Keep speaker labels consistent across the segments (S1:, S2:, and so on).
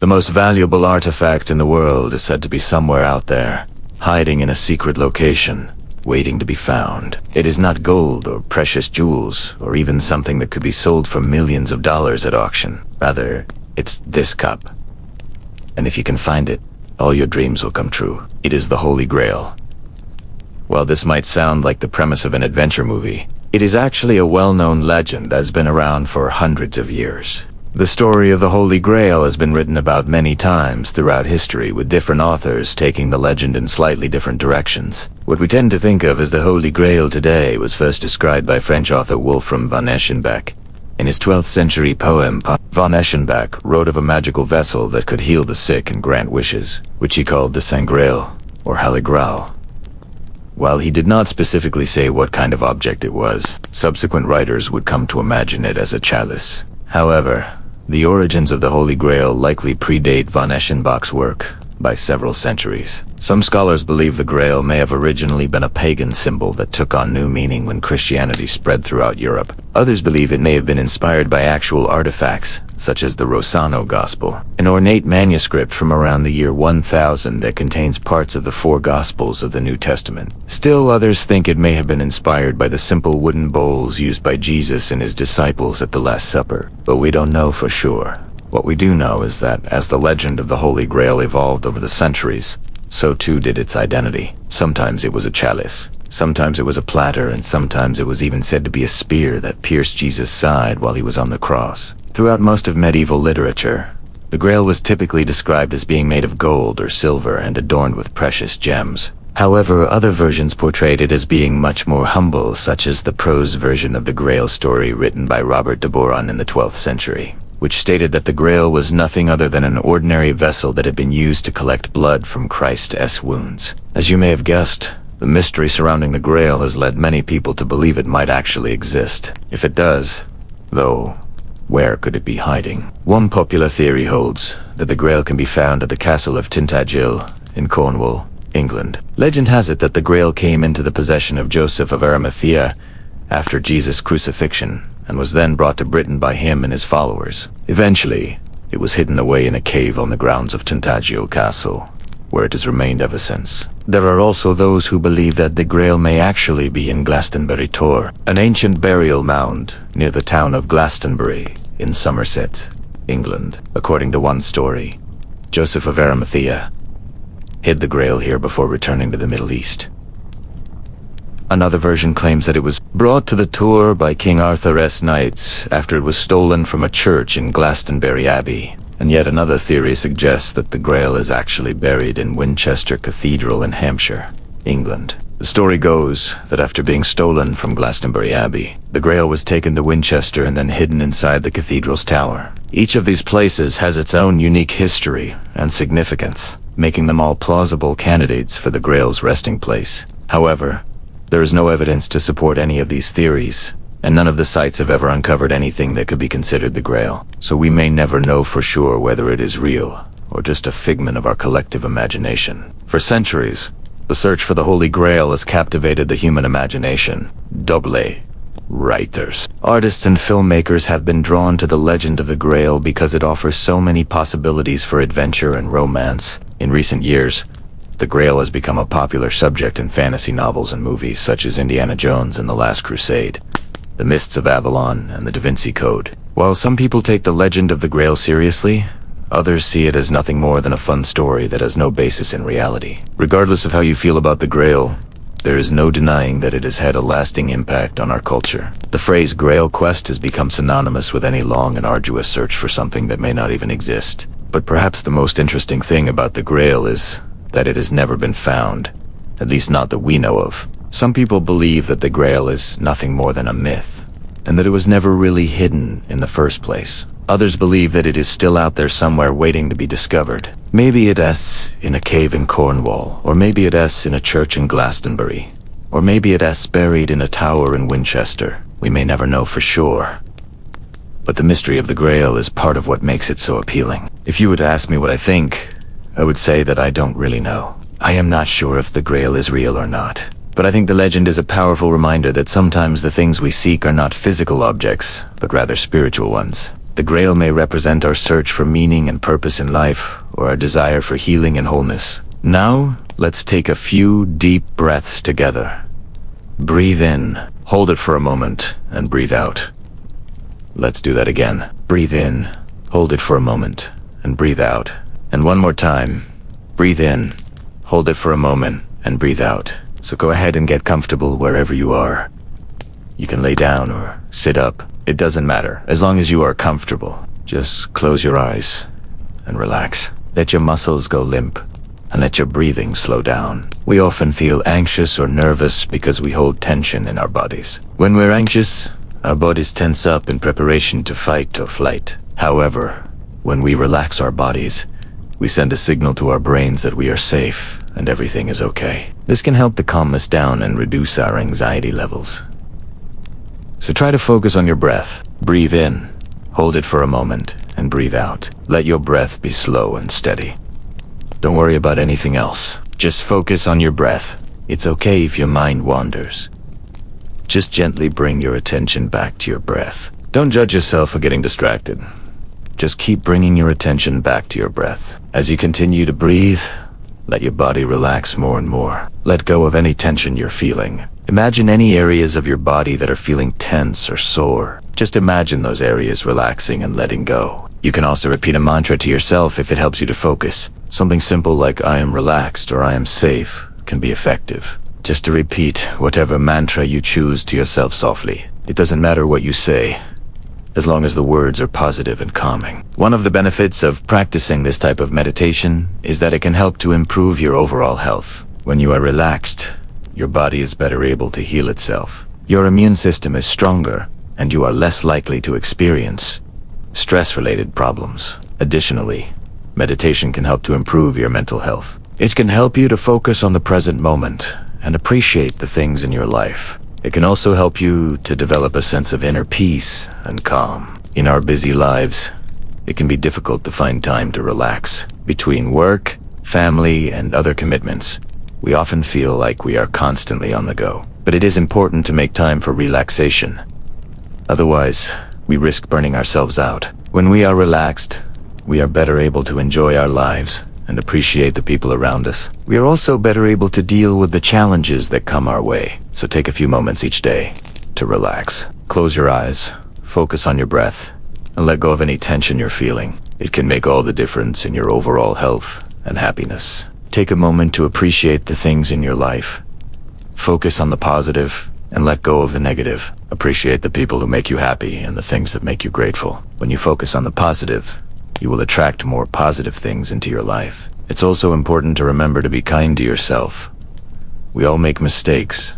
S1: The most valuable artifact in the world is said to be somewhere out there, hiding in a secret location, waiting to be found. It is not gold or precious jewels, or even something that could be sold for millions of dollars at auction. Rather, it's this cup. And if you can find it, all your dreams will come true. It is the Holy Grail. While this might sound like the premise of an adventure movie, it is actually a well-known legend that has been around for hundreds of years. The story of the Holy Grail has been written about many times throughout history, with different authors taking the legend in slightly different directions. What we tend to think of as the Holy Grail today was first described by French author Wolfram von Eschenbach. In his 12th century poem, von Eschenbach wrote of a magical vessel that could heal the sick and grant wishes, which he called the Saint Grail, or Holy Grail. While he did not specifically say what kind of object it was, subsequent writers would come to imagine it as a chalice. However, the origins of the Holy Grail likely predate von Eschenbach's work by several centuries. Some scholars believe the Grail may have originally been a pagan symbol that took on new meaning when Christianity spread throughout Europe. Others believe it may have been inspired by actual artifacts, such as the Rossano Gospel, an ornate manuscript from around the year 1000 that contains parts of the four Gospels of the New Testament. Still, others think it may have been inspired by the simple wooden bowls used by Jesus and his disciples at the Last Supper, but we don't know for sure. What we do know is that as the legend of the Holy Grail evolved over the centuries, so too did its identity. Sometimes it was a chalice, sometimes it was a platter, and sometimes it was even said to be a spear that pierced Jesus' side while he was on the cross. Throughout most of medieval literature, the Grail was typically described as being made of gold or silver and adorned with precious gems. However, other versions portrayed it as being much more humble, such as the prose version of the Grail story written by Robert de Boron in the 12th century, which stated that the Grail was nothing other than an ordinary vessel that had been used to collect blood from Christ's wounds. As you may have guessed, the mystery surrounding the Grail has led many people to believe it might actually exist. If it does, though, where could it be hiding? One popular theory holds that the Grail can be found at the castle of Tintagel in Cornwall, England. Legend has it that the Grail came into the possession of Joseph of Arimathea after Jesus' crucifixion, and was then brought to Britain by him and his followers. Eventually, it was hidden away in a cave on the grounds of Tintagel Castle, where it has remained ever since. There are also those who believe that the Grail may actually be in Glastonbury Tor, an ancient burial mound near the town of Glastonbury in Somerset, England. According to one story, Joseph of Arimathea hid the Grail here before returning to the Middle East. Another version claims that it was brought to the Tor by King Arthur's knights after it was stolen from a church in Glastonbury Abbey. And yet another theory suggests that the Grail is actually buried in Winchester Cathedral in Hampshire, England. The story goes that after being stolen from Glastonbury Abbey, the Grail was taken to Winchester and then hidden inside the cathedral's tower. Each of these places has its own unique history and significance, making them all plausible candidates for the Grail's resting place. However, there is no evidence to support any of these theories, and none of the sites have ever uncovered anything that could be considered the Grail, so we may never know for sure whether it is real or just a figment of our collective imagination. For centuries, the search for the Holy Grail has captivated the human imagination. Double writers, artists, and filmmakers have been drawn to the legend of the Grail because it offers so many possibilities for adventure and romance. In recent years, the Grail has become a popular subject in fantasy novels and movies such as Indiana Jones and The Last Crusade, The Mists of Avalon, and The Da Vinci Code. While some people take the legend of the Grail seriously, others see it as nothing more than a fun story that has no basis in reality. Regardless of how you feel about the Grail, there is no denying that it has had a lasting impact on our culture. The phrase Grail quest has become synonymous with any long and arduous search for something that may not even exist. But perhaps the most interesting thing about the Grail is that it has never been found, at least not that we know of. Some people believe that the Grail is nothing more than a myth, and that it was never really hidden in the first place. Others believe that it is still out there somewhere waiting to be discovered. Maybe it is in a cave in Cornwall, or maybe it is in a church in Glastonbury, or maybe it is buried in a tower in Winchester. We may never know for sure. But the mystery of the Grail is part of what makes it so appealing. If you were to ask me what I think, I would say that I don't really know. I am not sure if the Grail is real or not. But I think the legend is a powerful reminder that sometimes the things we seek are not physical objects, but rather spiritual ones. The Grail may represent our search for meaning and purpose in life, or our desire for healing and wholeness. Now, let's take a few deep breaths together. Breathe in, hold it for a moment, and breathe out. Let's do that again. Breathe in, hold it for a moment, and breathe out. And one more time. Breathe in, hold it for a moment, and breathe out. So go ahead and get comfortable wherever you are. You can lay down or sit up. It doesn't matter, as long as you are comfortable. Just close your eyes and relax. Let your muscles go limp, and let your breathing slow down. We often feel anxious or nervous because we hold tension in our bodies. When we're anxious, our bodies tense up in preparation to fight or flight. However, when we relax our bodies, we send a signal to our brains that we are safe and everything is okay. This can help to calm us down and reduce our anxiety levels. So try to focus on your breath. Breathe in, hold it for a moment, and breathe out. Let your breath be slow and steady. Don't worry about anything else. Just focus on your breath. It's okay if your mind wanders. Just gently bring your attention back to your breath. Don't judge yourself for getting distracted. Just keep bringing your attention back to your breath. As you continue to breathe, let your body relax more and more. Let go of any tension you're feeling. Imagine any areas of your body that are feeling tense or sore. Just imagine those areas relaxing and letting go. You can also repeat a mantra to yourself if it helps you to focus. Something simple like "I am relaxed" or "I am safe" can be effective. Just to repeat whatever mantra you choose to yourself softly. It doesn't matter what you say, as long as the words are positive and calming. One of the benefits of practicing this type of meditation is that it can help to improve your overall health. When you are relaxed, your body is better able to heal itself. Your immune system is stronger, and you are less likely to experience stress-related problems. Additionally, meditation can help to improve your mental health. It can help you to focus on the present moment and appreciate the things in your life. It can also help you to develop a sense of inner peace and calm. In our busy lives, it can be difficult to find time to relax. Between work, family, and other commitments, we often feel like we are constantly on the go. But it is important to make time for relaxation. Otherwise, we risk burning ourselves out. When we are relaxed, we are better able to enjoy our lives and appreciate the people around us. We are also better able to deal with the challenges that come our way. So take a few moments each day to relax. Close your eyes, focus on your breath, and let go of any tension you're feeling. It can make all the difference in your overall health and happiness. Take a moment to appreciate the things in your life. Focus on the positive and let go of the negative. Appreciate the people who make you happy and the things that make you grateful. When you focus on the positive, you will attract more positive things into your life. It's also important to remember to be kind to yourself. We all make mistakes.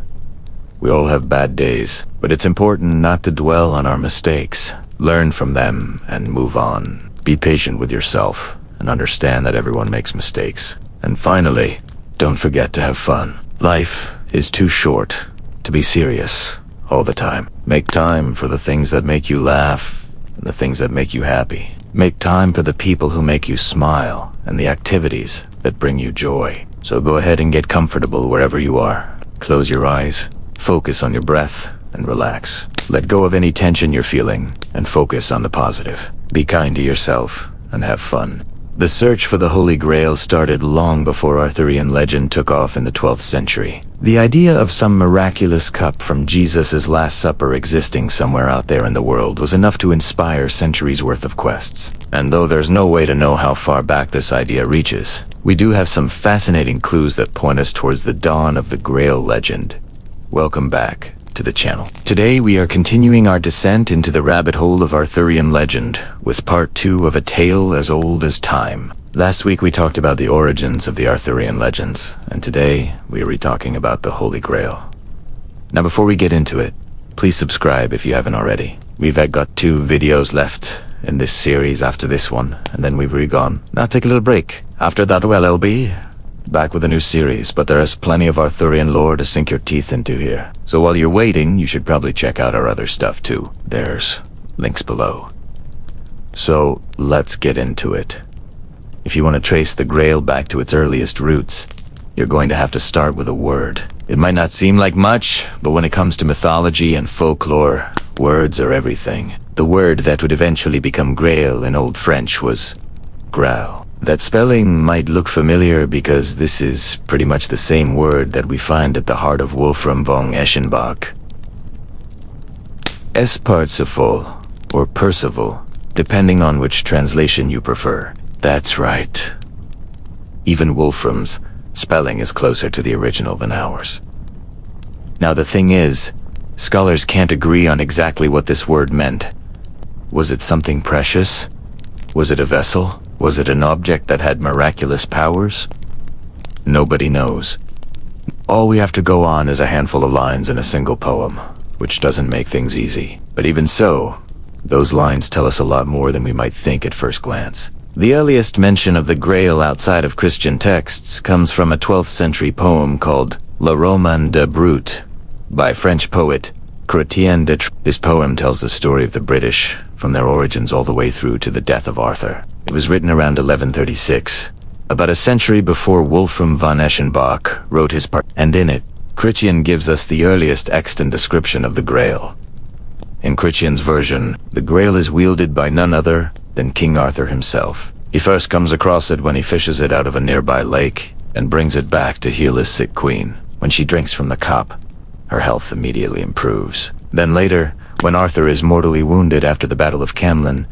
S1: We all have bad days, but it's important not to dwell on our mistakes. Learn from them and move on. Be patient with yourself and understand that everyone makes mistakes. And finally, don't forget to have fun. Life is too short to be serious all the time. Make time for the things that make you laugh and the things that make you happy. Make time for the people who make you smile and the activities that bring you joy. So go ahead and get comfortable wherever you are. Close your eyes, focus on your breath, and relax. Let go of any tension you're feeling and focus on the positive. Be kind to yourself and have fun. The search for the Holy Grail started long before Arthurian legend took off in the 12th century. The idea of some miraculous cup from Jesus' Last Supper existing somewhere out there in the world was enough to inspire centuries worth of quests. And though there's no way to know how far back this idea reaches, we do have some fascinating clues that point us towards the dawn of the Grail legend. Welcome back to the channel. Today we are continuing our descent into the rabbit hole of Arthurian legend with part 2 of a tale as old as time. Last week we talked about the origins of the Arthurian legends, and today we are talking about the Holy Grail. Now before we get into it, please subscribe if you haven't already. We've got 2 videos left in this series after this one, and then we've gone. Now take a little break. After that, well, I'll be back with a new series, but there is plenty of Arthurian lore to sink your teeth into here. So while you're waiting, you should probably check out our other stuff too. There's links below. So let's get into it. If you want to trace the Grail back to its earliest roots, you're going to have to start with a word. It might not seem like much, but when it comes to mythology and folklore, words are everything. The word that would eventually become Grail in Old French was graal. That spelling might look familiar because this is pretty much the same word that we find at the heart of Wolfram von Eschenbach. Parsifal, or Perceval, depending on which translation you prefer. That's right. Even Wolfram's spelling is closer to the original than ours. Now the thing is, scholars can't agree on exactly what this word meant. Was it something precious? Was it a vessel? Was it an object that had miraculous powers? Nobody knows. All we have to go on is a handful of lines in a single poem, which doesn't make things easy. But even so, those lines tell us a lot more than we might think at first glance. The earliest mention of the Grail outside of Christian texts comes from a 12th century poem called Le Roman de Brut by French poet Chrétien de Troyes. This poem tells the story of the British from their origins all the way through to the death of Arthur. It was written around 1136, about a century before Wolfram von Eschenbach wrote his part, and in it, Chrétien gives us the earliest extant description of the Grail. In Chrétien's version, the Grail is wielded by none other than King Arthur himself. He first comes across it when he fishes it out of a nearby lake and brings it back to heal his sick queen. When she drinks from the cup, her health immediately improves. Then later, when Arthur is mortally wounded after the Battle of Camlan,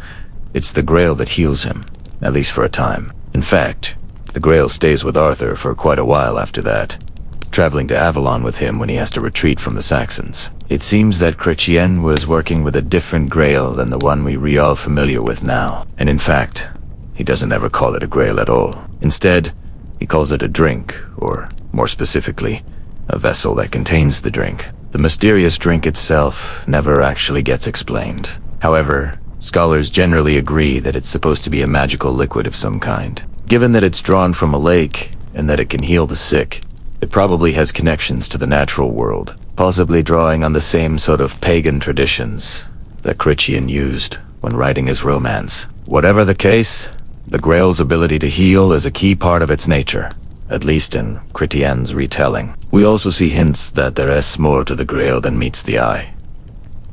S1: it's the Grail that heals him, at least for a time. In fact, the Grail stays with Arthur for quite a while after that, traveling to Avalon with him when he has to retreat from the Saxons. It seems that Chrétien was working with a different Grail than the one we're all familiar with now. And in fact, he doesn't ever call it a Grail at all. Instead, he calls it a drink, or more specifically, a vessel that contains the drink. The mysterious drink itself never actually gets explained. However, scholars generally agree that it's supposed to be a magical liquid of some kind. Given that it's drawn from a lake, and that it can heal the sick, it probably has connections to the natural world, possibly drawing on the same sort of pagan traditions that Chrétien used when writing his romance. Whatever the case, the Grail's ability to heal is a key part of its nature, at least in Chrétien's retelling. We also see hints that there is more to the Grail than meets the eye.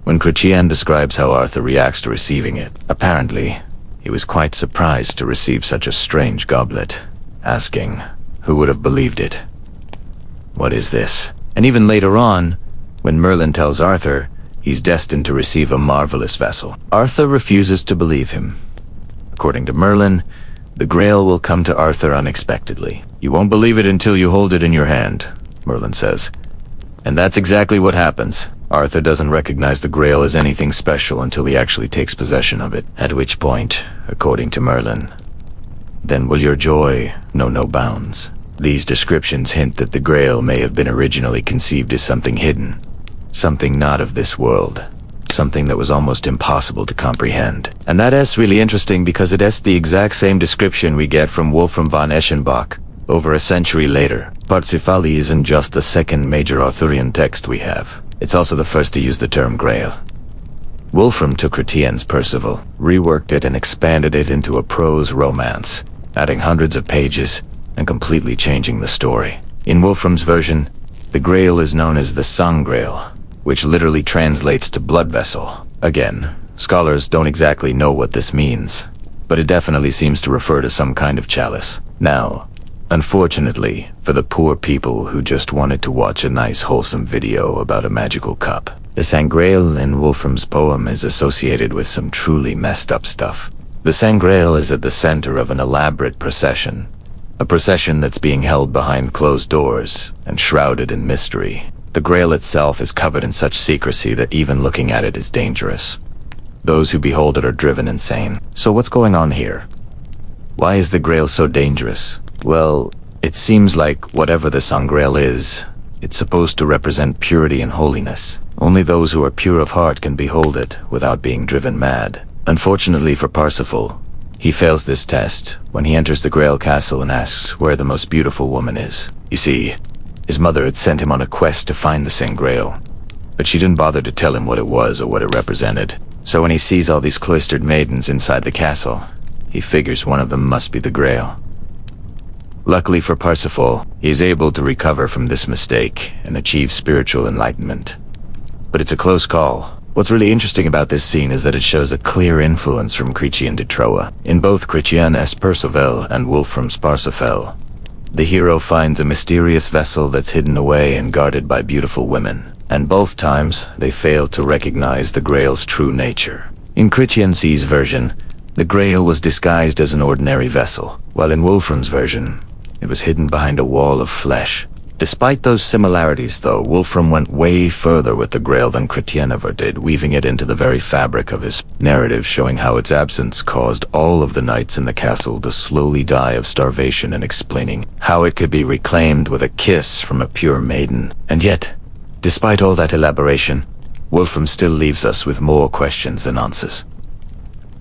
S1: When Chrétien describes how Arthur reacts to receiving it, apparently, he was quite surprised to receive such a strange goblet, asking, who would have believed it? What is this? And even later on, when Merlin tells Arthur he's destined to receive a marvelous vessel, Arthur refuses to believe him. According to Merlin, the Grail will come to Arthur unexpectedly. You won't believe it until you hold it in your hand, Merlin says. And that's exactly what happens. Arthur doesn't recognize the Grail as anything special until he actually takes possession of it, at which point, according to Merlin, then will your joy know no bounds. These descriptions hint that the Grail may have been originally conceived as something hidden, something not of this world, something that was almost impossible to comprehend. And that is really interesting because it is the exact same description we get from Wolfram von Eschenbach over a century later. Perceval isn't just the second major Arthurian text we have. It's also the first to use the term Grail. Wolfram took Chrétien's Perceval, reworked it and expanded it into a prose romance, adding hundreds of pages and completely changing the story. In Wolfram's version, the Grail is known as the Sangreal, which literally translates to blood vessel. Again, scholars don't exactly know what this means, but it definitely seems to refer to some kind of chalice. Now, unfortunately, for the poor people who just wanted to watch a nice wholesome video about a magical cup, the Sangreal in Wolfram's poem is associated with some truly messed up stuff. The Sangreal is at the center of an elaborate procession, a procession that's being held behind closed doors and shrouded in mystery. The Grail itself is covered in such secrecy that even looking at it is dangerous. Those who behold it are driven insane. So what's going on here? Why is the Grail so dangerous? Well, it seems like whatever the Sangreal is, it's supposed to represent purity and holiness. Only those who are pure of heart can behold it without being driven mad. Unfortunately for Parsifal, he fails this test when he enters the Grail castle and asks where the most beautiful woman is. You see, his mother had sent him on a quest to find the Sangreal, but she didn't bother to tell him what it was or what it represented. So when he sees all these cloistered maidens inside the castle, he figures one of them must be the Grail. Luckily for Parsifal, he is able to recover from this mistake and achieve spiritual enlightenment. But it's a close call. What's really interesting about this scene is that it shows a clear influence from Chrétien de Troyes. In both Chrétien's Perceval and Wolfram's Parsifal, the hero finds a mysterious vessel that's hidden away and guarded by beautiful women. And both times, they fail to recognize the Grail's true nature. In Chrétien's version, the Grail was disguised as an ordinary vessel, while in Wolfram's version, it was hidden behind a wall of flesh. Despite those similarities, though, Wolfram went way further with the Grail than Chrétien ever did, weaving it into the very fabric of his narrative, showing how its absence caused all of the knights in the castle to slowly die of starvation, and explaining how it could be reclaimed with a kiss from a pure maiden. And yet, despite all that elaboration, Wolfram still leaves us with more questions than answers.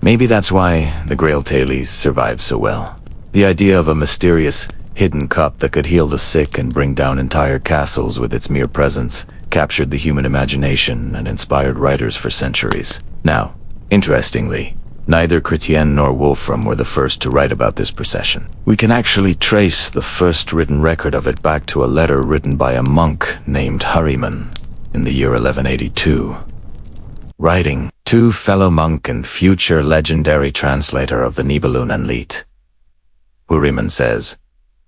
S1: Maybe that's why the Grail Tales survive so well. The idea of a mysterious, hidden cup that could heal the sick and bring down entire castles with its mere presence captured the human imagination and inspired writers for centuries. Now, interestingly, neither Chrétien nor Wolfram were the first to write about this procession. We can actually trace the first written record of it back to a letter written by a monk named Ahriman in the year 1182. Writing to fellow monk and future legendary translator of the Nibelungenlied, Ahriman says,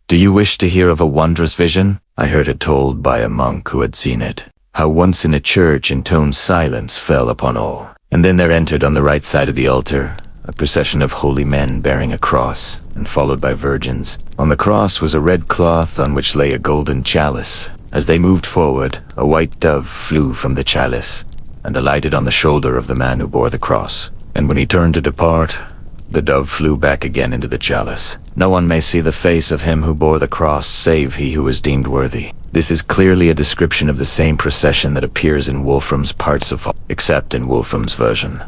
S1: "Do you wish to hear of a wondrous vision? I heard it told by a monk who had seen it, how once in a church intoned silence fell upon all, and then there entered on the right side of the altar a procession of holy men bearing a cross, and followed by virgins. On the cross was a red cloth on which lay a golden chalice. As they moved forward, a white dove flew from the chalice, and alighted on the shoulder of the man who bore the cross. And when he turned to depart, the dove flew back again into the chalice. No one may see the face of him who bore the cross, save he who is deemed worthy." This is clearly a description of the same procession that appears in Wolfram's Parsifal, except in Wolfram's version,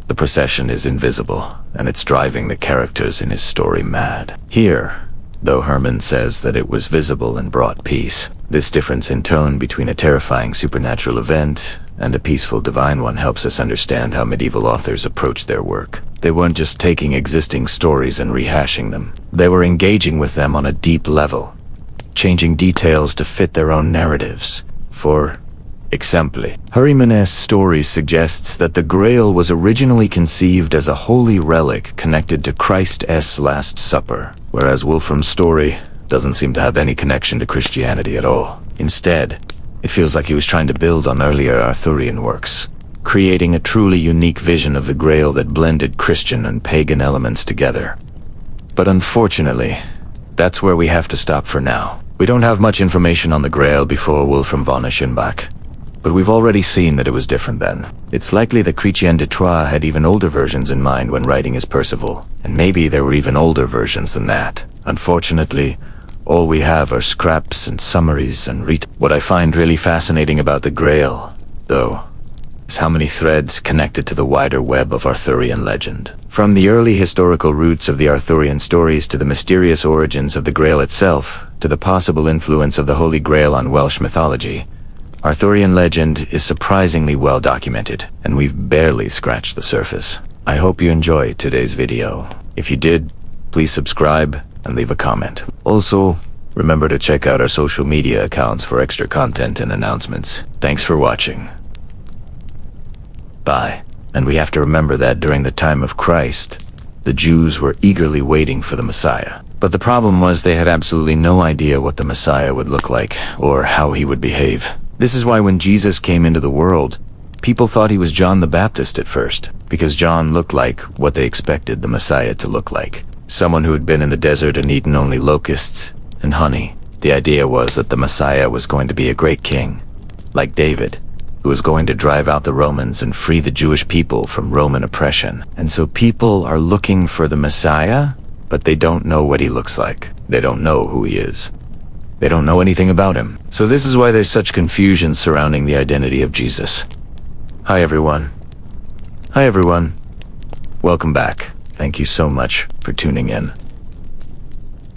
S1: the procession is invisible, and it's driving the characters in his story mad. Here, though Herman says that it was visible and brought peace, this difference in tone between a terrifying supernatural event and a peaceful divine one helps us understand how medieval authors approached their work. They weren't just taking existing stories and rehashing them. They were engaging with them on a deep level, changing details to fit their own narratives. For example, Ahriman's story suggests that the Grail was originally conceived as a holy relic connected to Christ's Last Supper, whereas Wolfram's story doesn't seem to have any connection to Christianity at all. Instead, it feels like he was trying to build on earlier Arthurian works, creating a truly unique vision of the Grail that blended Christian and pagan elements together. But unfortunately, that's where we have to stop for now. We don't have much information on the Grail before Wolfram von Eschenbach, but we've already seen that it was different then. It's likely that Chrétien de Troyes had even older versions in mind when writing his Perceval, and maybe there were even older versions than that. Unfortunately, all we have are scraps and summaries and What I find really fascinating about the Grail, though, is how many threads connected to the wider web of Arthurian legend. From the early historical roots of the Arthurian stories to the mysterious origins of the Grail itself, to the possible influence of the Holy Grail on Welsh mythology, Arthurian legend is surprisingly well documented, and we've barely scratched the surface. I hope you enjoyed today's video. If you did, please subscribe and leave a comment. Also, remember to check out our social media accounts for extra content and announcements. Thanks for watching. Bye. And we have to remember that during the time of Christ, the Jews were eagerly waiting for the Messiah. But the problem was they had absolutely no idea what the Messiah would look like, or how he would behave. This is why when Jesus came into the world, people thought he was John the Baptist at first, because John looked like what they expected the Messiah to look like. Someone who had been in the desert and eaten only locusts and honey. The idea was that the Messiah was going to be a great king, like David, who was going to drive out the Romans and free the Jewish people from Roman oppression. And so people are looking for the Messiah, but they don't know what he looks like. They don't know who he is. They don't know anything about him. So this is why there's such confusion surrounding the identity of Jesus. Hi everyone. Hi everyone. Welcome back. Thank you so much for tuning in.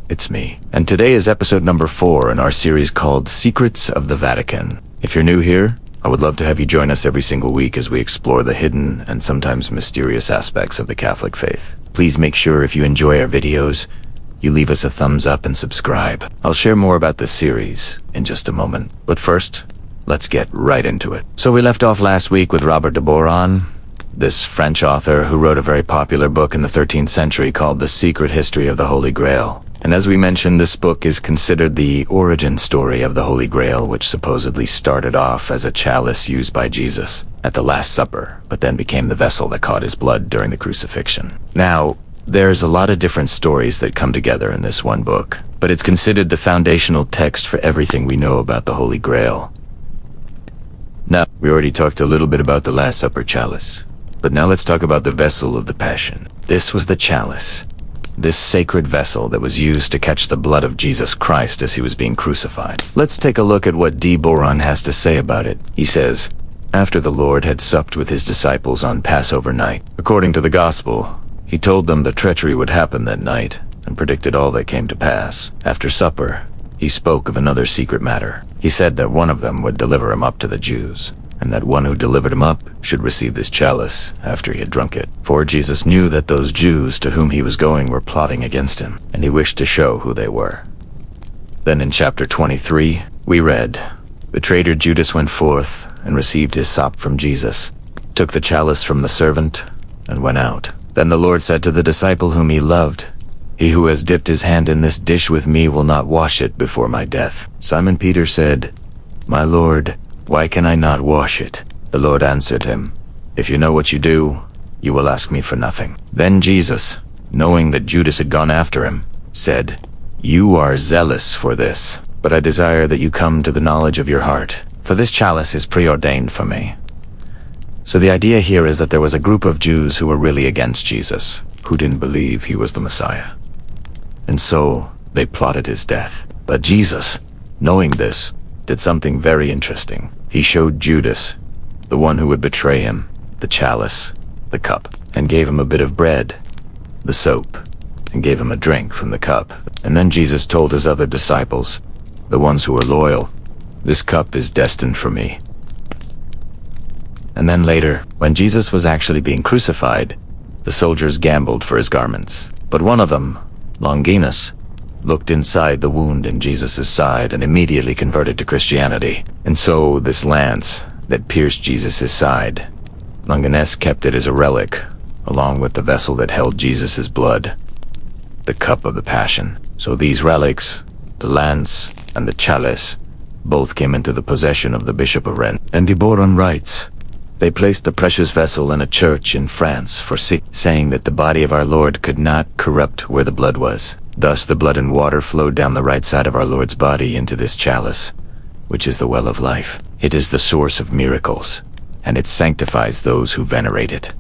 S1: It's me. And today is episode number 4 in our series called Secrets of the Vatican. If you're new here, I would love to have you join us every single week as we explore the hidden and sometimes mysterious aspects of the Catholic faith. Please make sure if you enjoy our videos, you leave us a thumbs up and subscribe. I'll share more about this series in just a moment. But first, let's get right into it. So we left off last week with Robert de Boron, this French author who wrote a very popular book in the 13th century called The Secret History of the Holy Grail. And as we mentioned, this book is considered the origin story of the Holy Grail, which supposedly started off as a chalice used by Jesus at the Last Supper, but then became the vessel that caught his blood during the crucifixion. Now, there's a lot of different stories that come together in this one book, but it's considered the foundational text for everything we know about the Holy Grail. Now, we already talked a little bit about the Last Supper chalice, but now let's talk about the vessel of the Passion. This was the chalice, this sacred vessel that was used to catch the blood of Jesus Christ as he was being crucified. Let's take a look at what de Boron has to say about it. He says, after the Lord had supped with his disciples on Passover night, according to the Gospel, he told them the treachery would happen that night and predicted all that came to pass. After supper, he spoke of another secret matter. He said that one of them would deliver him up to the Jews, and that one who delivered him up should receive this chalice after he had drunk it. For Jesus knew that those Jews to whom he was going were plotting against him, and he wished to show who they were. Then in chapter 23, we read, the traitor Judas went forth and received his sop from Jesus, took the chalice from the servant, and went out. Then the Lord said to the disciple whom he loved, he who has dipped his hand in this dish with me will not wash it before my death. Simon Peter said, my Lord, why can I not wash it? The Lord answered him, if you know what you do, you will ask me for nothing. Then Jesus, knowing that Judas had gone after him, said, you are zealous for this, but I desire that you come to the knowledge of your heart, for this chalice is preordained for me. So the idea here is that there was a group of Jews who were really against Jesus, who didn't believe he was the Messiah. And so they plotted his death. But Jesus, knowing this, did something very interesting. He showed Judas, the one who would betray him, the chalice, the cup, and gave him a bit of bread, the soap, and gave him a drink from the cup. And then Jesus told his other disciples, the ones who were loyal, this cup is destined for me. And then later, when Jesus was actually being crucified, the soldiers gambled for his garments. But one of them, Longinus, looked inside the wound in Jesus' side and immediately converted to Christianity. And so this lance that pierced Jesus' side, Longinus kept it as a relic, along with the vessel that held Jesus' blood, the cup of the Passion. So these relics, the lance and the chalice, both came into the possession of the Bishop of Rennes. And de Boron writes, they placed the precious vessel in a church in France for saying that the body of our Lord could not corrupt where the blood was. Thus the blood and water flowed down the right side of our Lord's body into this chalice, which is the well of life. It is the source of miracles, and it sanctifies those who venerate it.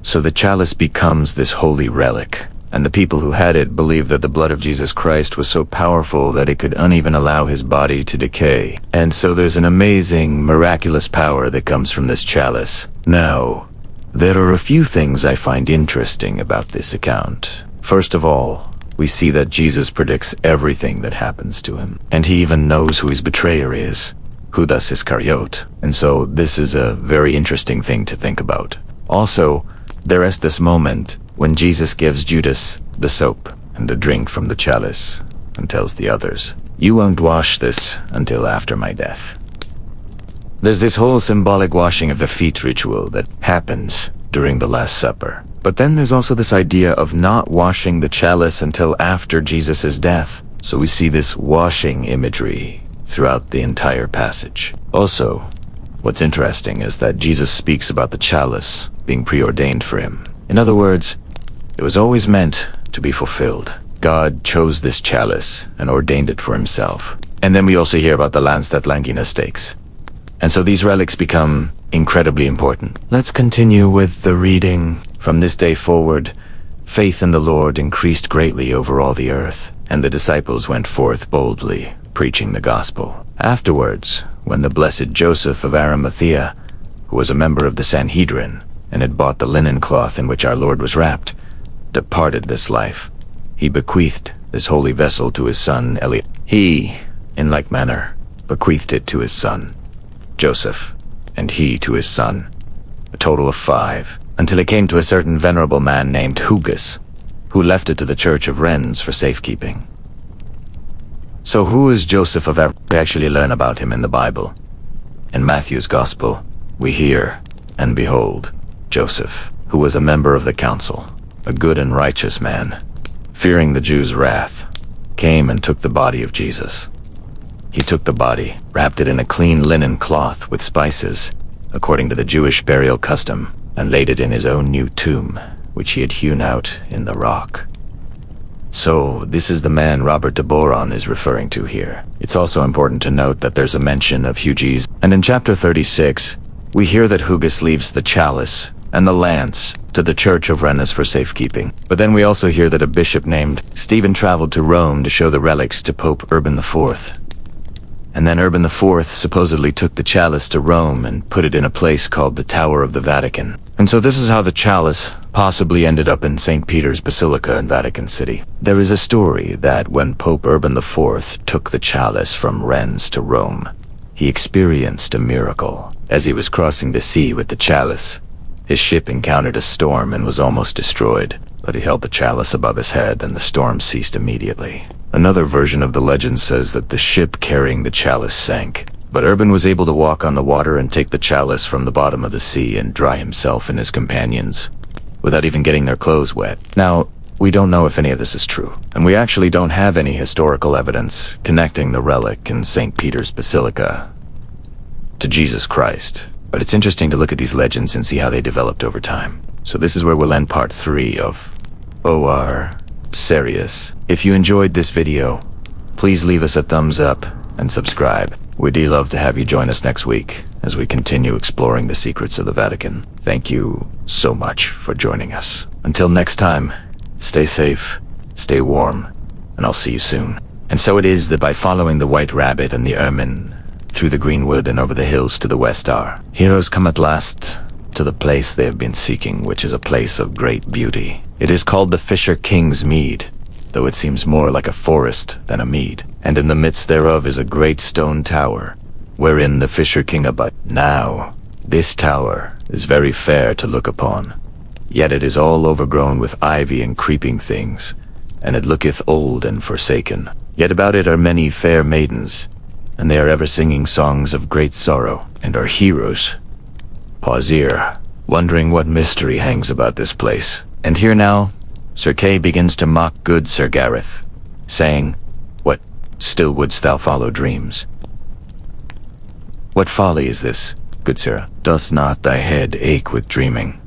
S1: So the chalice becomes this holy relic, and the people who had it believed that the blood of Jesus Christ was so powerful that it could uneven allow his body to decay. And so there's an amazing, miraculous power that comes from this chalice. Now, there are a few things I find interesting about this account. First of all, we see that Jesus predicts everything that happens to him, and he even knows who his betrayer is, Judas Iscariot. And so this is a very interesting thing to think about. Also, there is this moment when Jesus gives Judas the soap and a drink from the chalice and tells the others, you won't wash this until after my death. There's this whole symbolic washing of the feet ritual that happens during the Last Supper. But then there's also this idea of not washing the chalice until after Jesus' death. So we see this washing imagery throughout the entire passage. Also, what's interesting is that Jesus speaks about the chalice being preordained for him. In other words, it was always meant to be fulfilled. God chose this chalice and ordained it for himself. And then we also hear about the lance that Longinus takes. And so these relics become incredibly important. Let's continue with the reading. From this day forward, faith in the Lord increased greatly over all the earth, and the disciples went forth boldly, preaching the gospel. Afterwards, when the blessed Joseph of Arimathea, who was a member of the Sanhedrin, and had bought the linen cloth in which our Lord was wrapped, departed this life, he bequeathed this holy vessel to his son Elias. He, in like manner, bequeathed it to his son Joseph, and he to his son, a total of 5, until it came to a certain venerable man named Hugus, who left it to the church of Rennes for safekeeping. So who is Joseph of Arimathea? We actually learn about him in the Bible. In Matthew's Gospel, we hear, and behold, Joseph, who was a member of the council, a good and righteous man, fearing the Jews' wrath, came and took the body of Jesus. He took the body, wrapped it in a clean linen cloth with spices, according to the Jewish burial custom, and laid it in his own new tomb, which he had hewn out in the rock. So, this is the man Robert de Boron is referring to here. It's also important to note that there's a mention of Huges, and in chapter 36, we hear that Hugus leaves the chalice and the lance to the Church of Rennes for safekeeping. But then we also hear that a bishop named Stephen traveled to Rome to show the relics to Pope Urban IV. And then Urban IV supposedly took the chalice to Rome and put it in a place called the Tower of the Vatican. And so this is how the chalice possibly ended up in St. Peter's Basilica in Vatican City. There is a story that when Pope Urban IV took the chalice from Rennes to Rome, he experienced a miracle. As he was crossing the sea with the chalice, his ship encountered a storm and was almost destroyed, but he held the chalice above his head and the storm ceased immediately. Another version of the legend says that the ship carrying the chalice sank, but Urban was able to walk on the water and take the chalice from the bottom of the sea and dry himself and his companions, without even getting their clothes wet. Now, we don't know if any of this is true, and we actually don't have any historical evidence connecting the relic in St. Peter's Basilica to Jesus Christ. But it's interesting to look at these legends and see how they developed over time. So this is where we'll end part 3 of O.R. Serious. If you enjoyed this video, please leave us a thumbs up and subscribe. We'd love to have you join us next week as we continue exploring the secrets of the Vatican. Thank you so much for joining us. Until next time, stay safe, stay warm, and I'll see you soon. And so it is that by following the White Rabbit and the Ermine through the greenwood and over the hills to the west, our heroes come at last to the place they have been seeking, which is a place of great beauty. It is called the Fisher King's Mead, though it seems more like a forest than a mead, and in the midst thereof is a great stone tower, wherein the Fisher King abides. Now, this tower is very fair to look upon, yet it is all overgrown with ivy and creeping things, and it looketh old and forsaken. Yet about it are many fair maidens, and they are ever singing songs of great sorrow, and our heroes pause here, wondering what mystery hangs about this place. And here now, Sir Kay begins to mock good Sir Gareth, saying, "What, still wouldst thou follow dreams? What folly is this, good sirrah? Doth not thy head ache with dreaming?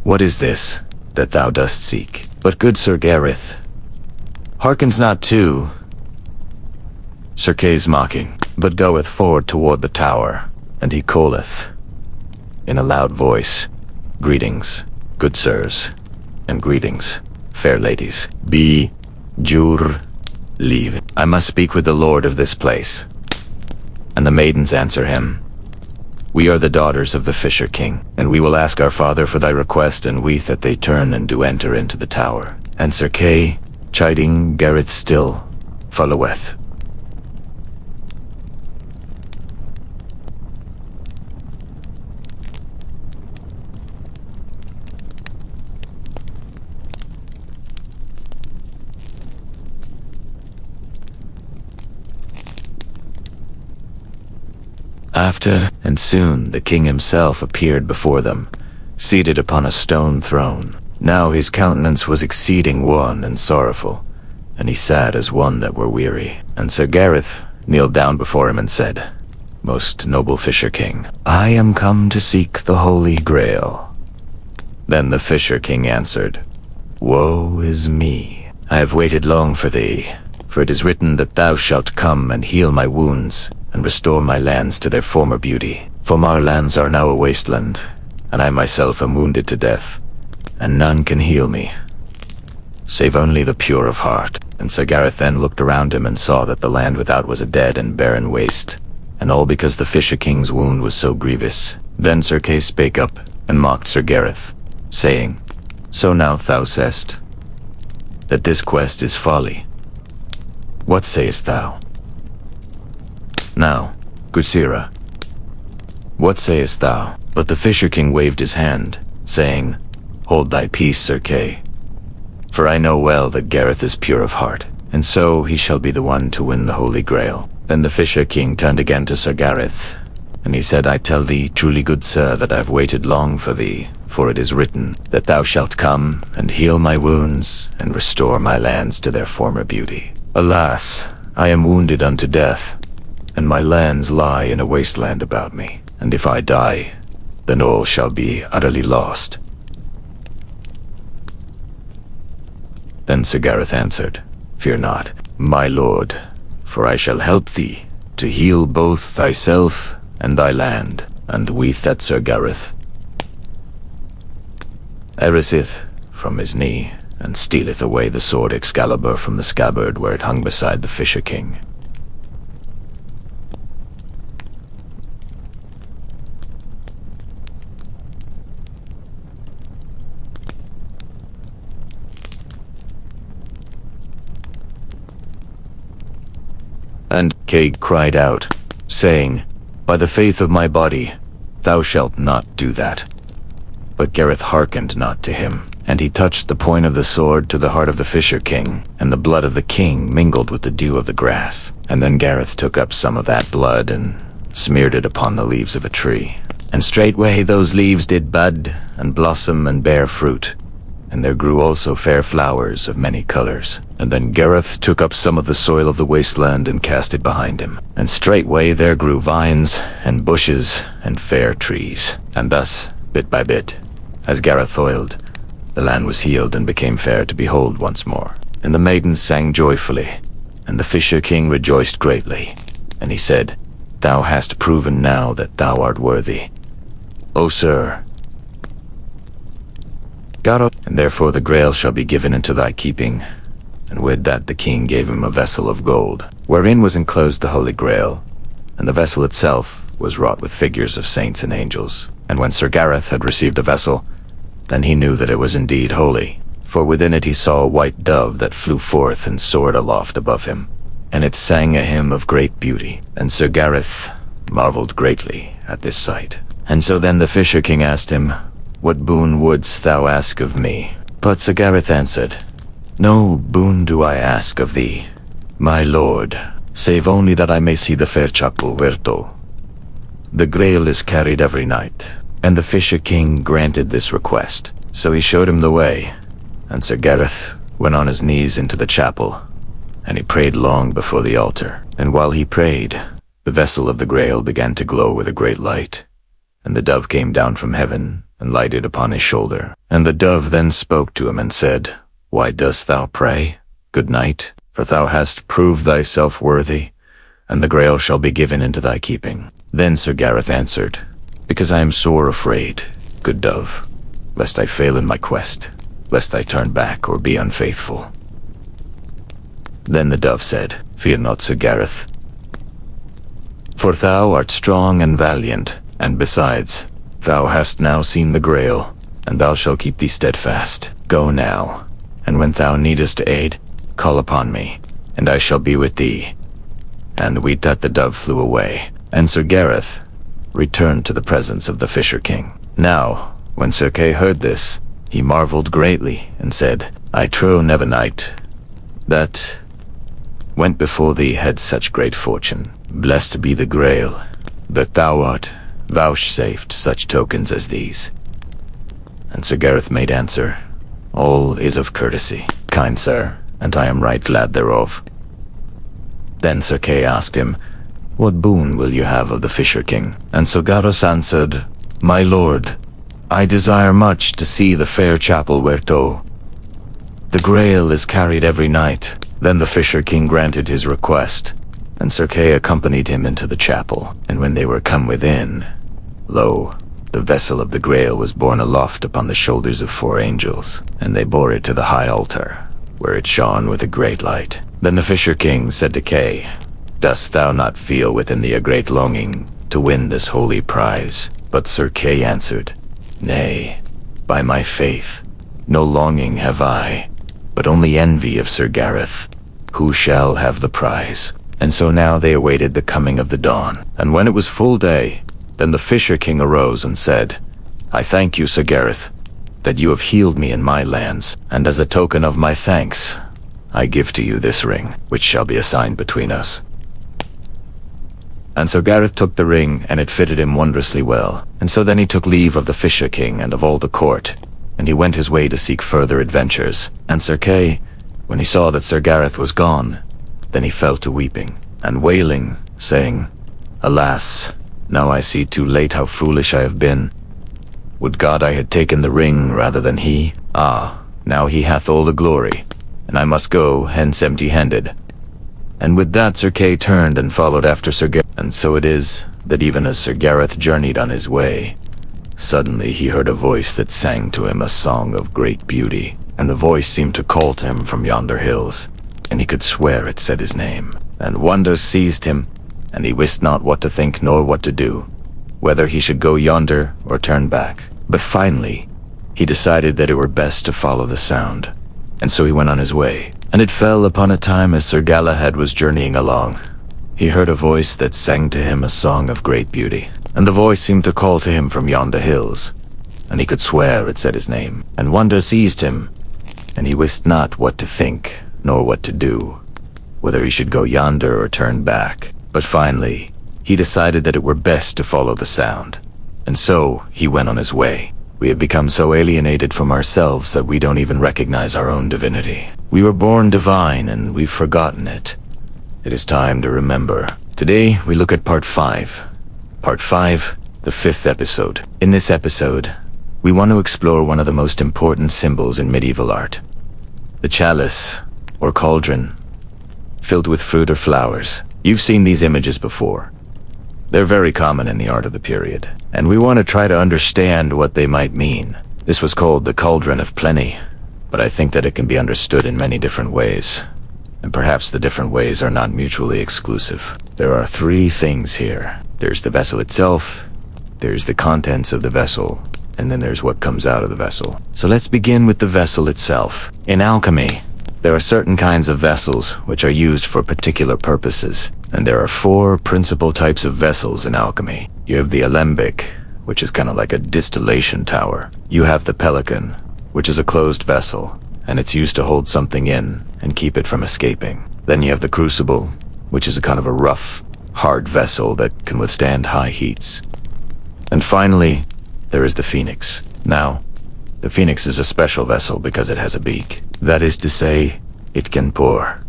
S1: What is this that thou dost seek?" But good Sir Gareth hearkens not to Sir Kay's mocking, but goeth forward toward the tower, and he calleth in a loud voice, "Greetings, good sirs, and greetings, fair ladies. Be jur leave. I must speak with the lord of this place." And the maidens answer him, "We are the daughters of the Fisher King, and we will ask our father for thy request, and we that they turn and do enter into the tower." And Sir Kay, chiding Gareth still, followeth. After, and soon the king himself appeared before them, seated upon a stone throne. Now his countenance was exceeding wan and sorrowful, and he sat as one that were weary. And Sir Gareth kneeled down before him and said, "Most noble Fisher King, I am come to seek the Holy Grail." Then the Fisher King answered, "Woe is me! I have waited long for thee, for it is written that thou shalt come and heal my wounds, and restore my lands to their former beauty. For our lands are now a wasteland, and I myself am wounded to death, and none can heal me, save only the pure of heart." And Sir Gareth then looked around him and saw that the land without was a dead and barren waste, and all because the Fisher King's wound was so grievous. Then Sir Kay spake up and mocked Sir Gareth, saying, "So now thou sayest that this quest is folly. What sayest thou? Now, good sirrah, what sayest thou?" But the Fisher King waved his hand, saying, "Hold thy peace, Sir Kay, for I know well that Gareth is pure of heart, and so he shall be the one to win the Holy Grail." Then the Fisher King turned again to Sir Gareth, And he said, I tell thee, truly good sir, that I have waited long for thee, for it is written, that thou shalt come, and heal my wounds, and restore my lands to their former beauty. Alas, I am wounded unto death, and my lands lie in a wasteland about me, and if I die, then all shall be utterly lost. Then Sir Gareth answered, Fear not, my lord, for I shall help thee to heal both thyself and thy land. And with that Sir Gareth ariseth from his knee, and stealeth away the sword Excalibur from the scabbard where it hung beside the Fisher King. And Kay cried out, saying, By the faith of my body, thou shalt not do that. But Gareth hearkened not to him, and he touched the point of the sword to the heart of the Fisher King, and the blood of the king mingled with the dew of the grass. And then Gareth took up some of that blood, and smeared it upon the leaves of a tree. And straightway those leaves did bud, and blossom, and bear fruit. And there grew also fair flowers of many colors. And then Gareth took up some of the soil of the wasteland and cast it behind him. And straightway there grew vines, and bushes, and fair trees. And thus, bit by bit, as Gareth toiled, the land was healed and became fair to behold once more. And the maidens sang joyfully, and the Fisher King rejoiced greatly. And he said, Thou hast proven now that thou art worthy, O sir, God, and therefore the Grail shall be given into thy keeping. And with that the king gave him a vessel of gold, wherein was enclosed the Holy Grail, and the vessel itself was wrought with figures of saints and angels. And when Sir Gareth had received the vessel, then he knew that it was indeed holy, for within it he saw a white dove that flew forth and soared aloft above him, and it sang a hymn of great beauty. And Sir Gareth marveled greatly at this sight. And so then the Fisher King asked him, What boon wouldst thou ask of me? But Sir Gareth answered, No boon do I ask of thee, my lord, save only that I may see the fair chapel whereto the Grail is carried every night. And the Fisher King granted this request. So he showed him the way, and Sir Gareth went on his knees into the chapel, and he prayed long before the altar. And while he prayed, the vessel of the Grail began to glow with a great light, and the dove came down from heaven and lighted upon his shoulder. And the dove then spoke to him and said, Why dost thou pray? Good night, for thou hast proved thyself worthy, and the Grail shall be given into thy keeping. Then Sir Gareth answered, Because I am sore afraid, good dove, lest I fail in my quest, lest I turn back or be unfaithful. Then the dove said, Fear not, Sir Gareth, for thou art strong and valiant, and besides, thou hast now seen the Grail, and thou shalt keep thee steadfast. Go now, and when thou needest aid, call upon me, and I shall be with thee. And with that the dove flew away, and Sir Gareth returned to the presence of the Fisher King. Now, when Sir Kay heard this, he marveled greatly, and said, I trow never knight that went before thee had such great fortune. Blessed be the Grail, that thou art vouchsafed such tokens as these. And Sir Gareth made answer, All is of courtesy, kind sir, and I am right glad thereof. Then Sir Kay asked him, What boon will you have of the Fisher King? And Sir Gareth answered, My lord, I desire much to see the fair chapel whereto the Grail is carried every night. Then the Fisher King granted his request, and Sir Kay accompanied him into the chapel. And when they were come within, lo, the vessel of the Grail was borne aloft upon the shoulders of 4 angels, and they bore it to the high altar, where it shone with a great light. Then the Fisher King said to Kay, Dost thou not feel within thee a great longing to win this holy prize? But Sir Kay answered, Nay, by my faith, no longing have I, but only envy of Sir Gareth, who shall have the prize. And so now they awaited the coming of the dawn. And when it was full day, then the Fisher King arose and said, I thank you, Sir Gareth, that you have healed me in my lands, and as a token of my thanks, I give to you this ring, which shall be a sign between us. And Sir Gareth took the ring, and it fitted him wondrously well. And so then he took leave of the Fisher King and of all the court, and he went his way to seek further adventures. And Sir Kay, when he saw that Sir Gareth was gone, then he fell to weeping and wailing, saying, "Alas, now I see too late how foolish I have been. Would God I had taken the ring rather than he. Ah, now he hath all the glory, and I must go hence empty-handed." And with that Sir Kay turned and followed after Sir Gareth. And so it is that even as Sir Gareth journeyed on his way, suddenly he heard a voice that sang to him a song of great beauty, and the voice seemed to call to him from yonder hills, and he could swear it said his name. And wonder seized him, and he wist not what to think nor what to do, whether he should go yonder or turn back. But finally, he decided that it were best to follow the sound, and so he went on his way. And it fell upon a time as Sir Galahad was journeying along, he heard a voice that sang to him a song of great beauty, and the voice seemed to call to him from yonder hills, and he could swear it said his name. And wonder seized him, and he wist not what to think nor what to do, whether he should go yonder or turn back. But finally, he decided that it were best to follow the sound, and so he went on his way. We have become so alienated from ourselves that we don't even recognize our own divinity. We were born divine, and we've forgotten it. It is time to remember. Today, we look at Part 5. Part 5, the 5th episode. In this episode, we want to explore one of the most important symbols in medieval art. The chalice, or cauldron, filled with fruit or flowers. You've seen these images before. They're very common in the art of the period, and we want to try to understand what they might mean. This was called the Cauldron of Plenty, but I think that it can be understood in many different ways, and perhaps the different ways are not mutually exclusive. There are 3 things here. There's the vessel itself, there's the contents of the vessel, and then there's what comes out of the vessel. So let's begin with the vessel itself. In alchemy, there are certain kinds of vessels which are used for particular purposes, and there are 4 principal types of vessels in alchemy. You have the alembic, which is kind of like a distillation tower. You have the pelican, which is a closed vessel, and it's used to hold something in and keep it from escaping. Then you have the crucible, which is a kind of a rough, hard vessel that can withstand high heats. And finally, there is the phoenix. Now, the phoenix is a special vessel because it has a beak. That is to say, it can pour.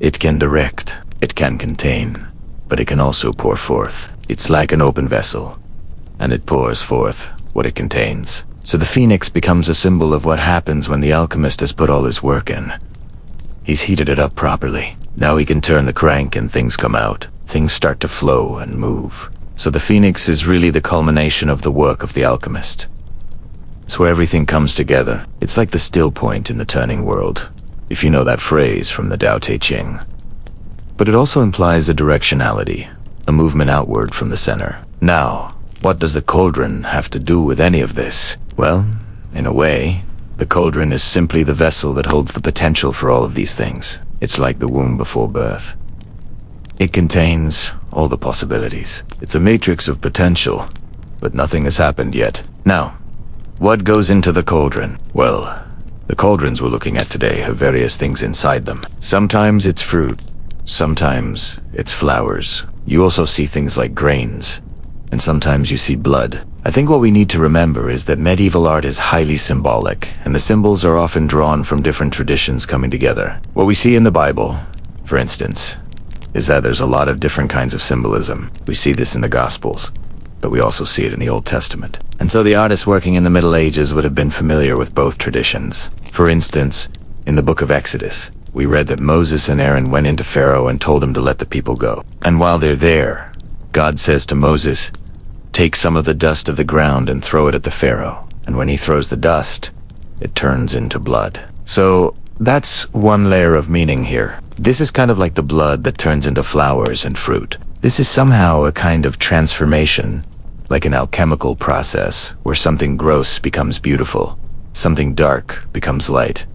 S1: It can direct. It can contain. But it can also pour forth. It's like an open vessel, and it pours forth what it contains. So the phoenix becomes a symbol of what happens when the alchemist has put all his work in. He's heated it up properly. Now he can turn the crank and things come out. Things start to flow and move. So the phoenix is really the culmination of the work of the alchemist. It's where everything comes together. It's like the still point in the turning world, if you know that phrase from the Tao Te Ching. But it also implies a directionality, a movement outward from the center. Now, what does the cauldron have to do with any of this? Well, in a way, the cauldron is simply the vessel that holds the potential for all of these things. It's like the womb before birth. It contains all the possibilities. It's a matrix of potential, but nothing has happened yet. Now, what goes into the cauldron? Well, the cauldrons we're looking at today have various things inside them. Sometimes it's fruit, sometimes it's flowers. You also see things like grains, and sometimes you see blood. I think what we need to remember is that medieval art is highly symbolic, and the symbols are often drawn from different traditions coming together. What we see in the Bible, for instance, is that there's a lot of different kinds of symbolism. We see this in the Gospels, but we also see it in the Old Testament. And so the artists working in the Middle Ages would have been familiar with both traditions. For instance, in the book of Exodus, we read that Moses and Aaron went into Pharaoh and told him to let the people go. And while they're there, God says to Moses, "Take some of the dust of the ground and throw it at the Pharaoh." And when he throws the dust, it turns into blood. So that's one layer of meaning here. This is kind of like the blood that turns into flowers and fruit. This is somehow a kind of transformation, like an alchemical process, where something gross becomes beautiful, something dark becomes light.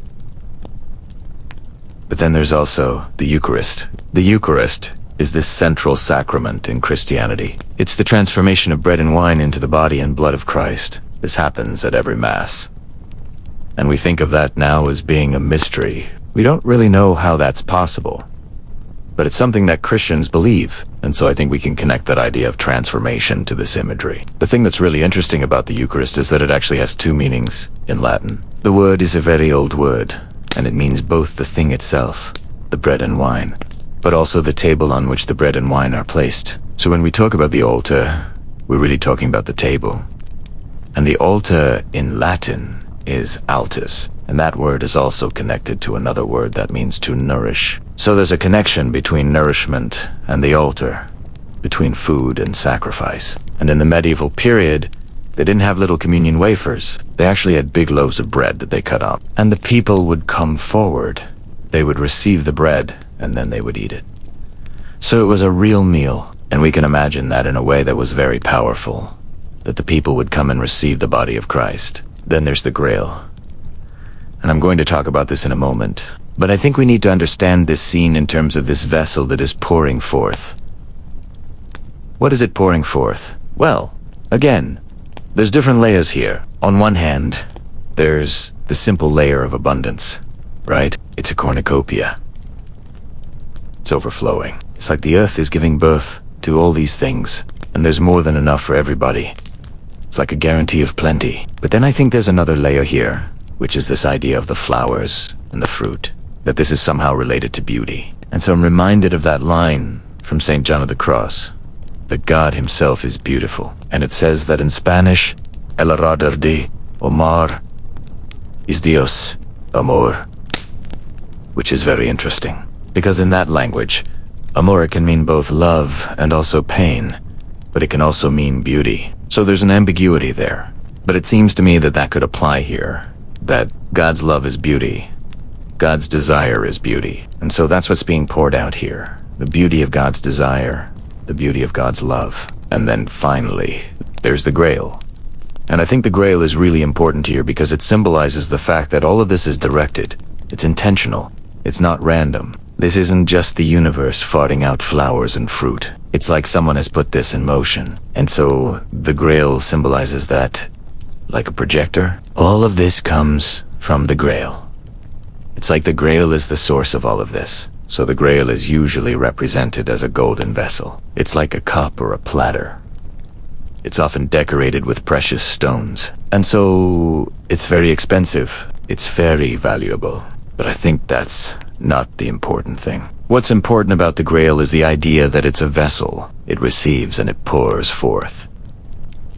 S1: But then there's also the Eucharist. The Eucharist is this central sacrament in Christianity. It's the transformation of bread and wine into the body and blood of Christ. This happens at every Mass. And we think of that now as being a mystery. We don't really know how that's possible. but it's something that Christians believe, and so I think we can connect that idea of transformation to this imagery. The thing that's really interesting about the Eucharist is that it actually has two meanings in Latin. The word is a very old word, and it means both the thing itself, the bread and wine, but also the table on which the bread and wine are placed. So when we talk about the altar, we're really talking about the table. And the altar in Latin is altus, and that word is also connected to another word that means to nourish. So there's a connection between nourishment and the altar, between food and sacrifice. And in the medieval period, they didn't have little communion wafers. They actually had big loaves of bread that they cut up. And the people would come forward. They would receive the bread, and then they would eat it. So it was a real meal, and we can imagine that in a way that was very powerful, that the people would come and receive the body of Christ. Then there's the Grail. And I'm going to talk about this in a moment, but I think we need to understand this scene in terms of this vessel that is pouring forth. What is it pouring forth? Well, again, there's different layers here. On one hand, there's the simple layer of abundance, right? It's a cornucopia. It's overflowing. It's like the earth is giving birth to all these things, and there's more than enough for everybody. It's like a guarantee of plenty. But then I think there's another layer here, which is this idea of the flowers and the fruit, that this is somehow related to beauty. And so I'm reminded of that line from St. John of the Cross, that God himself is beautiful. And it says that in Spanish, El radar de Omar is Dios amor, which is very interesting. Because in that language, amor can mean both love and also pain, but it can also mean beauty. So there's an ambiguity there. But it seems to me that that could apply here, that God's love is beauty, God's desire is beauty. And so that's what's being poured out here. The beauty of God's desire, the beauty of God's love. And then finally, there's the Grail. And I think the Grail is really important here because it symbolizes the fact that all of this is directed. It's intentional. It's not random. This isn't just the universe farting out flowers and fruit. It's like someone has put this in motion. And so the Grail symbolizes that, like a projector, all of this comes from the Grail. It's like the Grail is the source of all of this. So the Grail is usually represented as a golden vessel. It's like a cup or a platter. It's often decorated with precious stones. And so it's very expensive. It's very valuable. But I think that's not the important thing. What's important about the Grail is the idea that it's a vessel. It receives and it pours forth.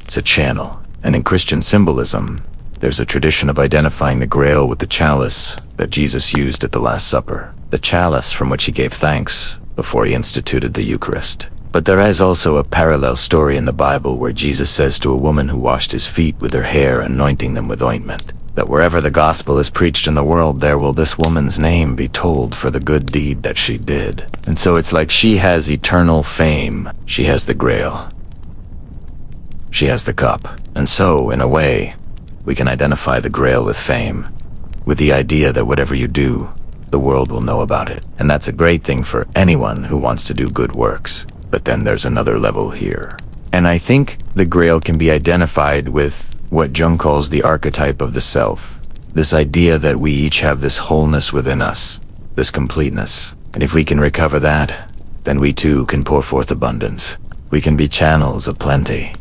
S1: It's a channel. And in Christian symbolism, there's a tradition of identifying the Grail with the chalice that Jesus used at the Last Supper. The chalice from which he gave thanks before he instituted the Eucharist. But there is also a parallel story in the Bible where Jesus says to a woman who washed his feet with her hair, anointing them with ointment, that wherever the gospel is preached in the world, there will this woman's name be told for the good deed that she did. And so it's like she has eternal fame. She has the Grail. She has the cup. And so, in a way, we can identify the Grail with fame, with the idea that whatever you do, the world will know about it. And that's a great thing for anyone who wants to do good works. But then there's another level here. And I think the Grail can be identified with what Jung calls the archetype of the self. This idea that we each have this wholeness within us, this completeness. And if we can recover that, then we too can pour forth abundance. We can be channels of plenty.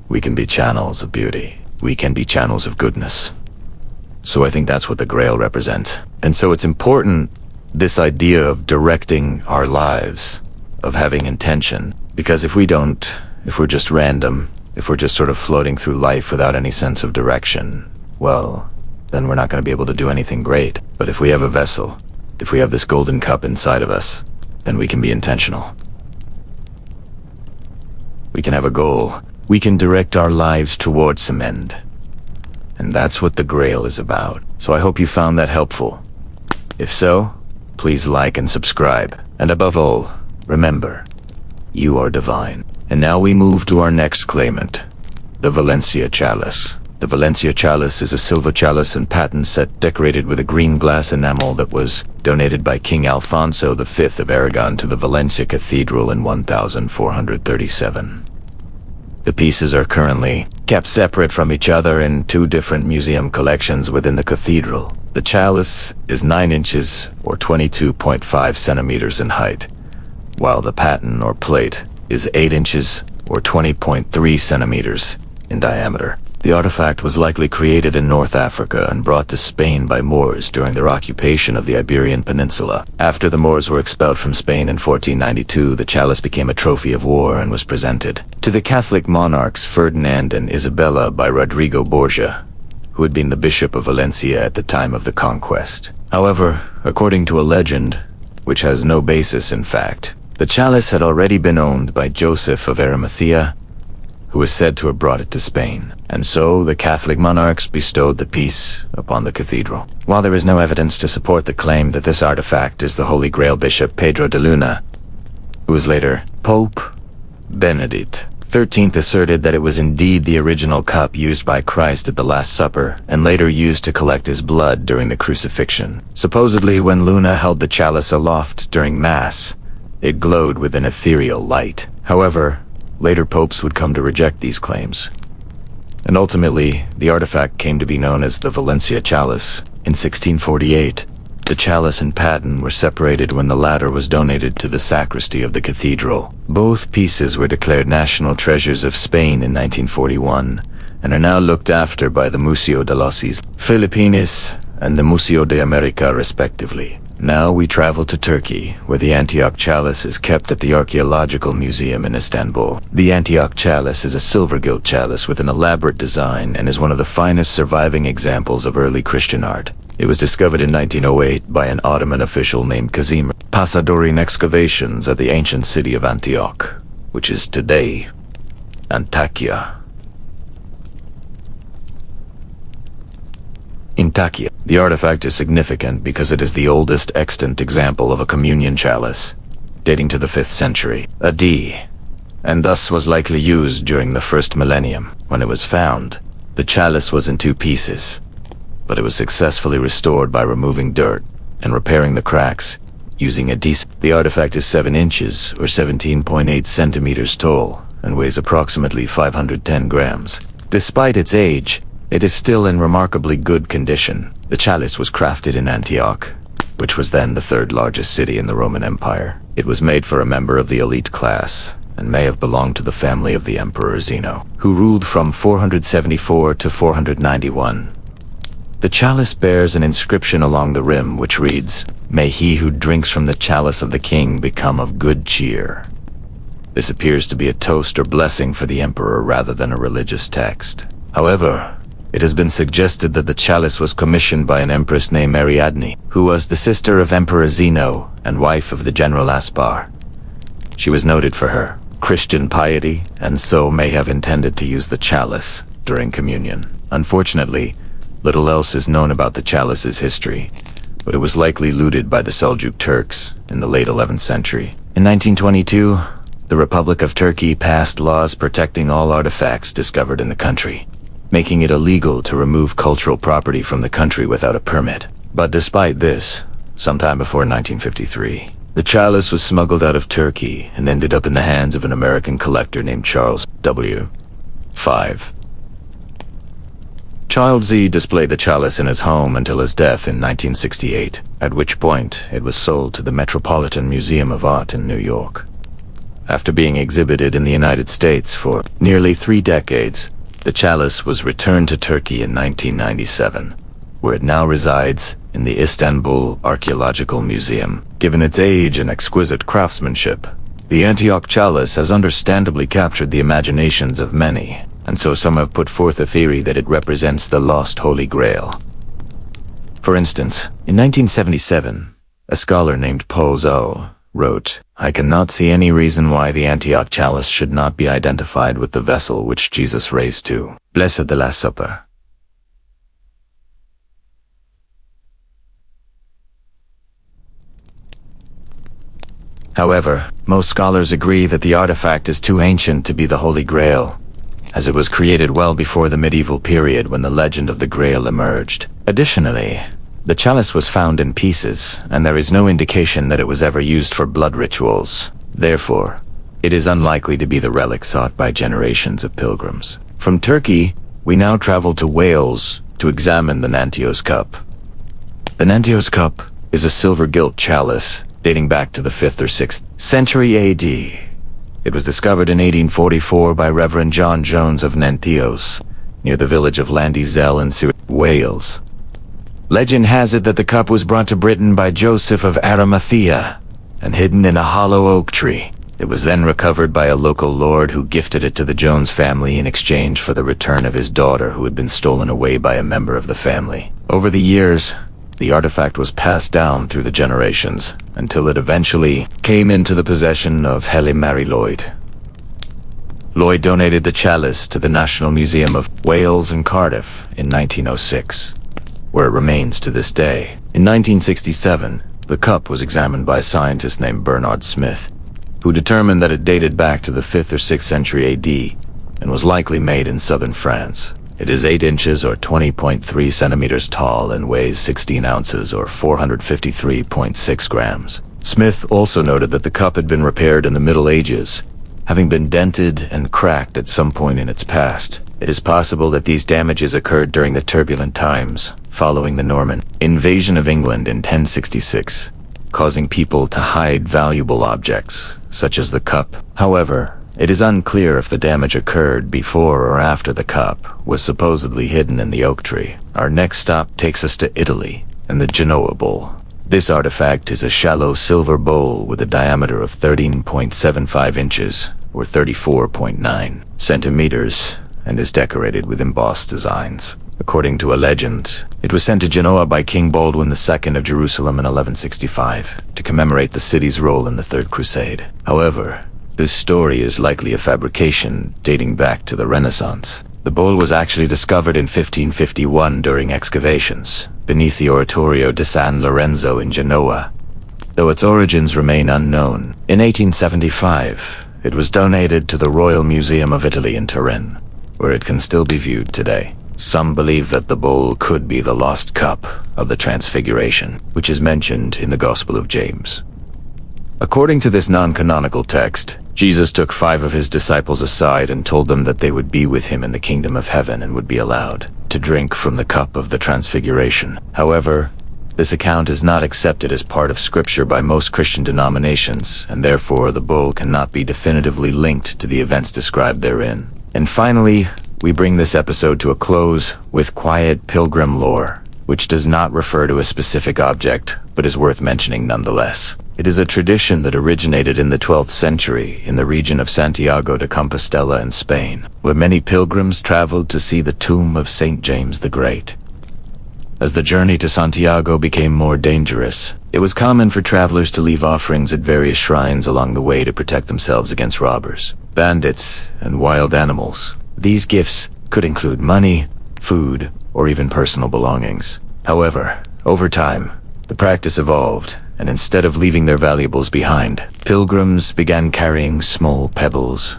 S1: We can be channels of beauty. We can be channels of goodness. So I think that's what the Grail represents. And so it's important, this idea of directing our lives, of having intention. Because if we're just random, if we're just sort of floating through life without any sense of direction, well, then we're not going to be able to do anything great. But if we have a vessel, if we have this golden cup inside of us, then we can be intentional. We can have a goal. We can direct our lives towards some end. And that's what the Grail is about. So I hope you found that helpful. If so, please like and subscribe. And above all, remember, you are divine. And now we move to our next claimant, the Valencia chalice. The Valencia chalice is a silver chalice and paten set decorated with a green glass enamel that was donated by King Alfonso V of Aragon to the Valencia Cathedral in 1437. The pieces are currently kept separate from each other in two different museum collections within the cathedral. The chalice is 9 inches or 22.5 centimeters in height, while the paten or plate is 8 inches or 20.3 centimeters in diameter. The artifact was likely created in North Africa and brought to Spain by Moors during their occupation of the Iberian Peninsula. After the Moors were expelled from Spain in 1492, the chalice became a trophy of war and was presented to the Catholic monarchs Ferdinand and Isabella by Rodrigo Borgia, who had been the Bishop of Valencia at the time of the conquest. However, according to a legend, which has no basis in fact, the chalice had already been owned by Joseph of Arimathea, who was said to have brought it to Spain, and so the Catholic monarchs bestowed the piece upon the cathedral. While there is no evidence to support the claim that this artifact is the Holy Grail Bishop Pedro de Luna, who was later Pope Benedict XIII, asserted that it was indeed the original cup used by Christ at the Last Supper and later used to collect his blood during the crucifixion. Supposedly, when Luna held the chalice aloft during Mass, it glowed with an ethereal light. However, later popes would come to reject these claims, and ultimately, the artifact came to be known as the Valencia chalice. In 1648, the chalice and paten were separated when the latter was donated to the sacristy of the cathedral. Both pieces were declared national treasures of Spain in 1941, and are now looked after by the Museo de los Filipinos and the Museo de America respectively. Now we travel to Turkey, where the Antioch chalice is kept at the Archaeological Museum in Istanbul. The Antioch chalice is a silver-gilt chalice with an elaborate design and is one of the finest surviving examples of early Christian art. It was discovered in 1908 by an Ottoman official named Kazim Pasador in excavations at the ancient city of Antioch, which is today Antakya. In Takya, the artifact is significant because it is the oldest extant example of a communion chalice, dating to the 5th century AD, and thus was likely used during the first millennium. When it was found, the chalice was in 2 pieces, but it was successfully restored by removing dirt and repairing the cracks using a The artifact is 7 inches or 17.8 centimeters tall and weighs approximately 510 grams. Despite its age, it is still in remarkably good condition. The chalice was crafted in Antioch, which was then the 3rd largest city in the Roman Empire. It was made for a member of the elite class, and may have belonged to the family of the Emperor Zeno, who ruled from 474 to 491. The chalice bears an inscription along the rim which reads, "May he who drinks from the chalice of the king become of good cheer." This appears to be a toast or blessing for the emperor rather than a religious text. However, it has been suggested that the chalice was commissioned by an empress named Ariadne, who was the sister of Emperor Zeno and wife of the general Aspar. She was noted for her Christian piety, and so may have intended to use the chalice during communion. Unfortunately, little else is known about the chalice's history, but it was likely looted by the Seljuk Turks in the late 11th century. In 1922, the Republic of Turkey passed laws protecting all artifacts discovered in the country, making it illegal to remove cultural property from the country without a permit. But despite this, sometime before 1953, the chalice was smuggled out of Turkey and ended up in the hands of an American collector named Charles W. 5. Charles Z displayed the chalice in his home until his death in 1968, at which point it was sold to the Metropolitan Museum of Art in New York. After being exhibited in the United States for nearly 3 decades, the chalice was returned to Turkey in 1997, where it now resides in the Istanbul Archaeological Museum. Given its age and exquisite craftsmanship, the Antioch chalice has understandably captured the imaginations of many, and so some have put forth a theory that it represents the lost Holy Grail. For instance, in 1977, a scholar named Paul Zoe wrote, "I cannot see any reason why the Antioch chalice should not be identified with the vessel which Jesus raised to Blessed the Last Supper." However, most scholars agree that the artifact is too ancient to be the Holy Grail, as it was created well before the medieval period when the legend of the Grail emerged. Additionally, the chalice was found in pieces, and there is no indication that it was ever used for blood rituals. Therefore, it is unlikely to be the relic sought by generations of pilgrims. From Turkey, we now travel to Wales to examine the Nantios cup. The Nantios cup is a silver-gilt chalice dating back to the 5th or 6th century AD. It was discovered in 1844 by Reverend John Jones of Nantios, near the village of Landysell in Wales. Legend has it that the cup was brought to Britain by Joseph of Arimathea and hidden in a hollow oak tree. It was then recovered by a local lord who gifted it to the Jones family in exchange for the return of his daughter who had been stolen away by a member of the family. Over the years, the artifact was passed down through the generations until it eventually came into the possession of Helen Mary Lloyd. Lloyd donated the chalice to the National Museum of Wales in Cardiff in 1906, where it remains to this day. In 1967, the cup was examined by a scientist named Bernard Smith, who determined that it dated back to the 5th or 6th century AD and was likely made in southern France. It is 8 inches or 20.3 centimeters tall and weighs 16 ounces or 453.6 grams. Smith also noted that the cup had been repaired in the Middle Ages, having been dented and cracked at some point in its past. It is possible that these damages occurred during the turbulent times following the Norman invasion of England in 1066, causing people to hide valuable objects, such as the cup. However, it is unclear if the damage occurred before or after the cup was supposedly hidden in the oak tree. Our next stop takes us to Italy and the Genoa bowl. This artifact is a shallow silver bowl with a diameter of 13.75 inches or 34.9 centimeters and is decorated with embossed designs. According to a legend, it was sent to Genoa by King Baldwin II of Jerusalem in 1165 to commemorate the city's role in the Third Crusade. However, this story is likely a fabrication dating back to the Renaissance. The bowl was actually discovered in 1551 during excavations beneath the Oratorio di San Lorenzo in Genoa, though its origins remain unknown. In 1875, it was donated to the Royal Museum of Italy in Turin, where it can still be viewed today. Some believe that the bowl could be the lost cup of the Transfiguration, which is mentioned in the Gospel of James. According to this non-canonical text, Jesus took 5 of his disciples aside and told them that they would be with him in the kingdom of heaven and would be allowed to drink from the cup of the Transfiguration. However, this account is not accepted as part of Scripture by most Christian denominations, and therefore the bowl cannot be definitively linked to the events described therein. And finally, we bring this episode to a close with quiet pilgrim lore, which does not refer to a specific object, but is worth mentioning nonetheless. It is a tradition that originated in the 12th century in the region of Santiago de Compostela in Spain, where many pilgrims traveled to see the tomb of St. James the Great. As the journey to Santiago became more dangerous, it was common for travelers to leave offerings at various shrines along the way to protect themselves against robbers, bandits, and wild animals. These gifts could include money, food, or even personal belongings. However, over time, the practice evolved, and instead of leaving their valuables behind, pilgrims began carrying small pebbles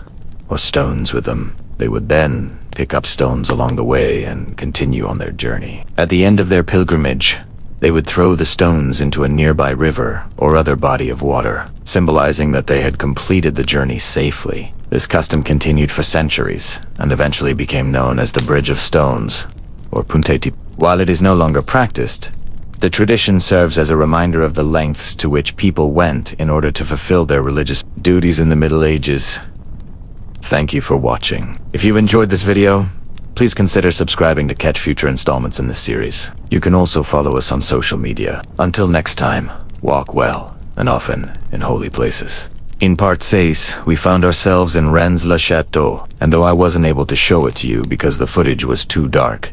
S1: or stones with them. They would then pick up stones along the way and continue on their journey. At the end of their pilgrimage, they would throw the stones into a nearby river or other body of water, symbolizing that they had completed the journey safely. This custom continued for centuries and eventually became known as the Bridge of Stones, or Punteti. While it is no longer practiced, the tradition serves as a reminder of the lengths to which people went in order to fulfill their religious duties in the Middle Ages. Thank you for watching. If you enjoyed this video, please consider subscribing to catch future installments in this series. You can also follow us on social media. Until next time, walk well, and often in holy places. In part 6, we found ourselves in Rennes-le-Château, and though I wasn't able to show it to you because the footage was too dark,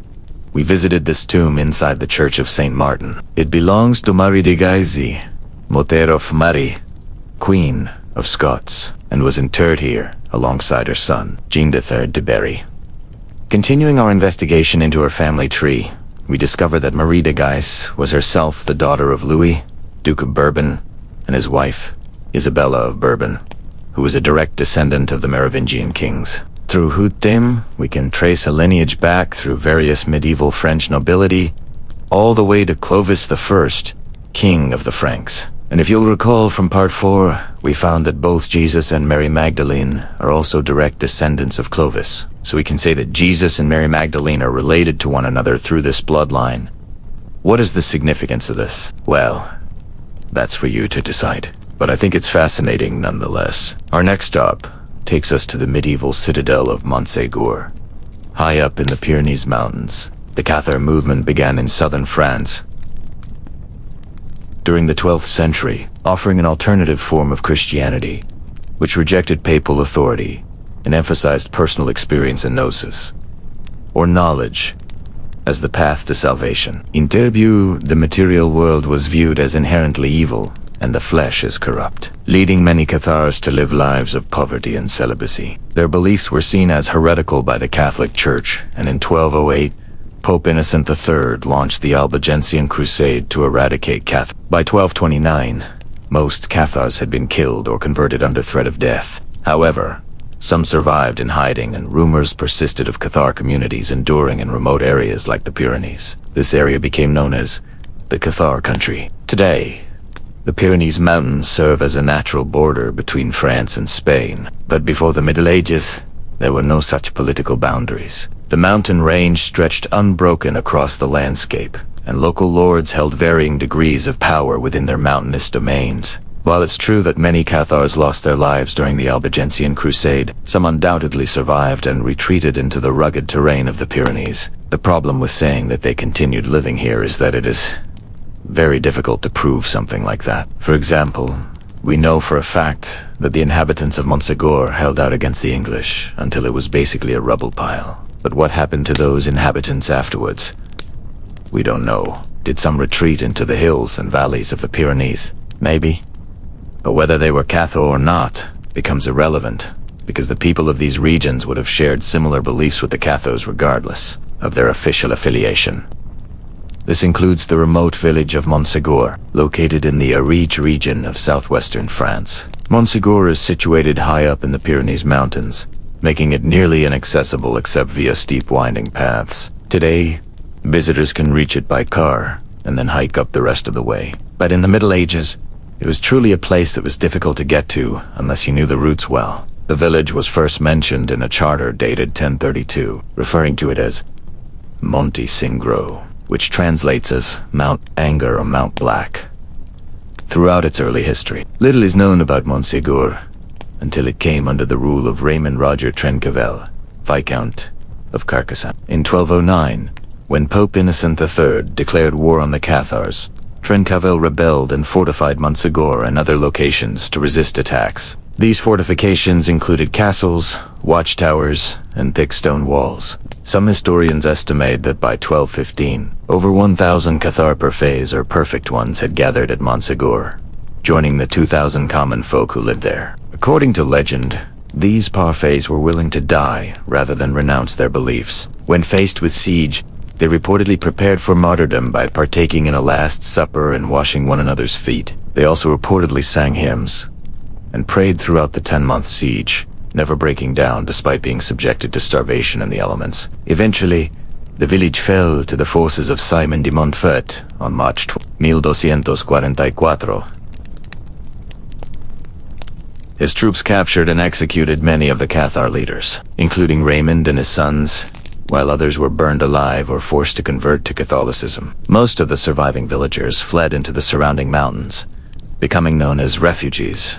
S1: we visited this tomb inside the Church of St. Martin. It belongs to Marie de Gaisy, Mother of Marie, Queen of Scots, and was interred here alongside her son, Jean III de Berry. Continuing our investigation into her family tree, we discovered that Marie de Guise was herself the daughter of Louis, Duke of Bourbon, and his wife, Isabella of Bourbon, who was a direct descendant of the Merovingian kings. Through Hutem, we can trace a lineage back through various medieval French nobility, all the way to Clovis I, King of the Franks. And if you'll recall from part 4, we found that both Jesus and Mary Magdalene are also direct descendants of Clovis. So we can say that Jesus and Mary Magdalene are related to one another through this bloodline. What is the significance of this? Well, That's for you to decide. But I think it's fascinating nonetheless. Our next stop takes us to the medieval citadel of Montségur. High up in the Pyrenees Mountains, the Cathar movement began in southern France during the 12th century, offering an alternative form of Christianity, which rejected papal authority and emphasized personal experience and gnosis, or knowledge, as the path to salvation. In their view, the material world was viewed as inherently evil, and the flesh is corrupt, leading many Cathars to live lives of poverty and celibacy. Their beliefs were seen as heretical by the Catholic Church, and in 1208, Pope Innocent III launched the Albigensian Crusade to eradicate Catholicism. By 1229, most Cathars had been killed or converted under threat of death. However, some survived in hiding, and rumors persisted of Cathar communities enduring in remote areas like the Pyrenees. This area became known as the Cathar country. Today, the Pyrenees Mountains serve as a natural border between France and Spain. But before the Middle Ages, there were no such political boundaries. The mountain range stretched unbroken across the landscape, and local lords held varying degrees of power within their mountainous domains. While it's true that many Cathars lost their lives during the Albigensian Crusade, some undoubtedly survived and retreated into the rugged terrain of the Pyrenees. The problem with saying that they continued living here is that it is very difficult to prove something like that. For example, we know for a fact that the inhabitants of Montségur held out against the English until it was basically a rubble pile. But what happened to those inhabitants afterwards? We don't know. Did some retreat into the hills and valleys of the Pyrenees? Maybe. But whether they were Cathar or not becomes irrelevant, because the people of these regions would have shared similar beliefs with the Cathars regardless of their official affiliation. This includes the remote village of Montségur, located in the Ariège region of southwestern France. Montségur is situated high up in the Pyrenees Mountains, making it nearly inaccessible except via steep winding paths. Today, visitors can reach it by car and then hike up the rest of the way. But in the Middle Ages, it was truly a place that was difficult to get to unless you knew the routes well. The village was first mentioned in a charter dated 1032, referring to it as Monte Singro, which translates as Mount Anger or Mount Black. Throughout its early history, little is known about Montségur until it came under the rule of Raymond Roger Trencavel, Viscount of Carcassonne. In 1209, when Pope Innocent III declared war on the Cathars, Trencavel rebelled and fortified Montségur and other locations to resist attacks. These fortifications included castles, watchtowers, and thick stone walls. Some historians estimate that by 1215, over 1,000 Cathar parfaits or perfect ones had gathered at Montségur, joining the 2,000 common folk who lived there. According to legend, these parfaits were willing to die rather than renounce their beliefs. When faced with siege, they reportedly prepared for martyrdom by partaking in a last supper and washing one another's feet. They also reportedly sang hymns and prayed throughout the 10-month siege, never breaking down despite being subjected to starvation in the elements. Eventually, the village fell to the forces of Simon de Montfort on March 1244. His troops captured and executed many of the Cathar leaders, including Raymond and his sons, while others were burned alive or forced to convert to Catholicism. Most of the surviving villagers fled into the surrounding mountains, becoming known as refugees,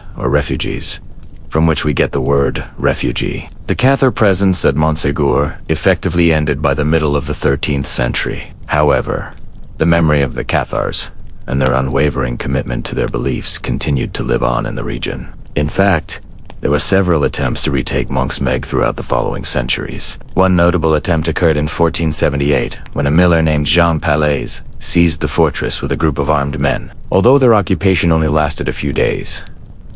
S1: from which we get the word refugee. The Cathar presence at Montségur effectively ended by the middle of the 13th century. However, the memory of the Cathars and their unwavering commitment to their beliefs continued to live on in the region. In fact, there were several attempts to retake Monksmeg throughout the following centuries. One notable attempt occurred in 1478, when a miller named Jean Palais seized the fortress with a group of armed men. Although their occupation only lasted a few days,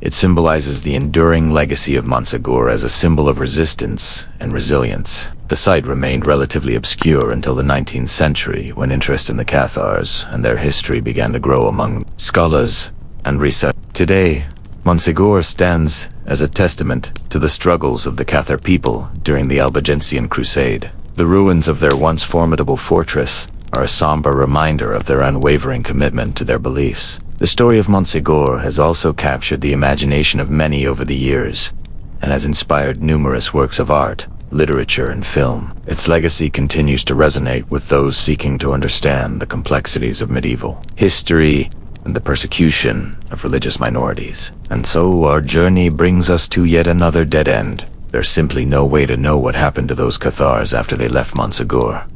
S1: it symbolizes the enduring legacy of Montségur as a symbol of resistance and resilience. The site remained relatively obscure until the 19th century, when interest in the Cathars and their history began to grow among scholars and researchers. Today, Montségur stands as a testament to the struggles of the Cathar people during the Albigensian Crusade. The ruins of their once formidable fortress are a somber reminder of their unwavering commitment to their beliefs. The story of Montségur has also captured the imagination of many over the years, and has inspired numerous works of art, literature, and film. Its legacy continues to resonate with those seeking to understand the complexities of medieval history and the persecution of religious minorities. And so our journey brings us to yet another dead end. There's simply no way to know what happened to those Cathars after they left Montsegur.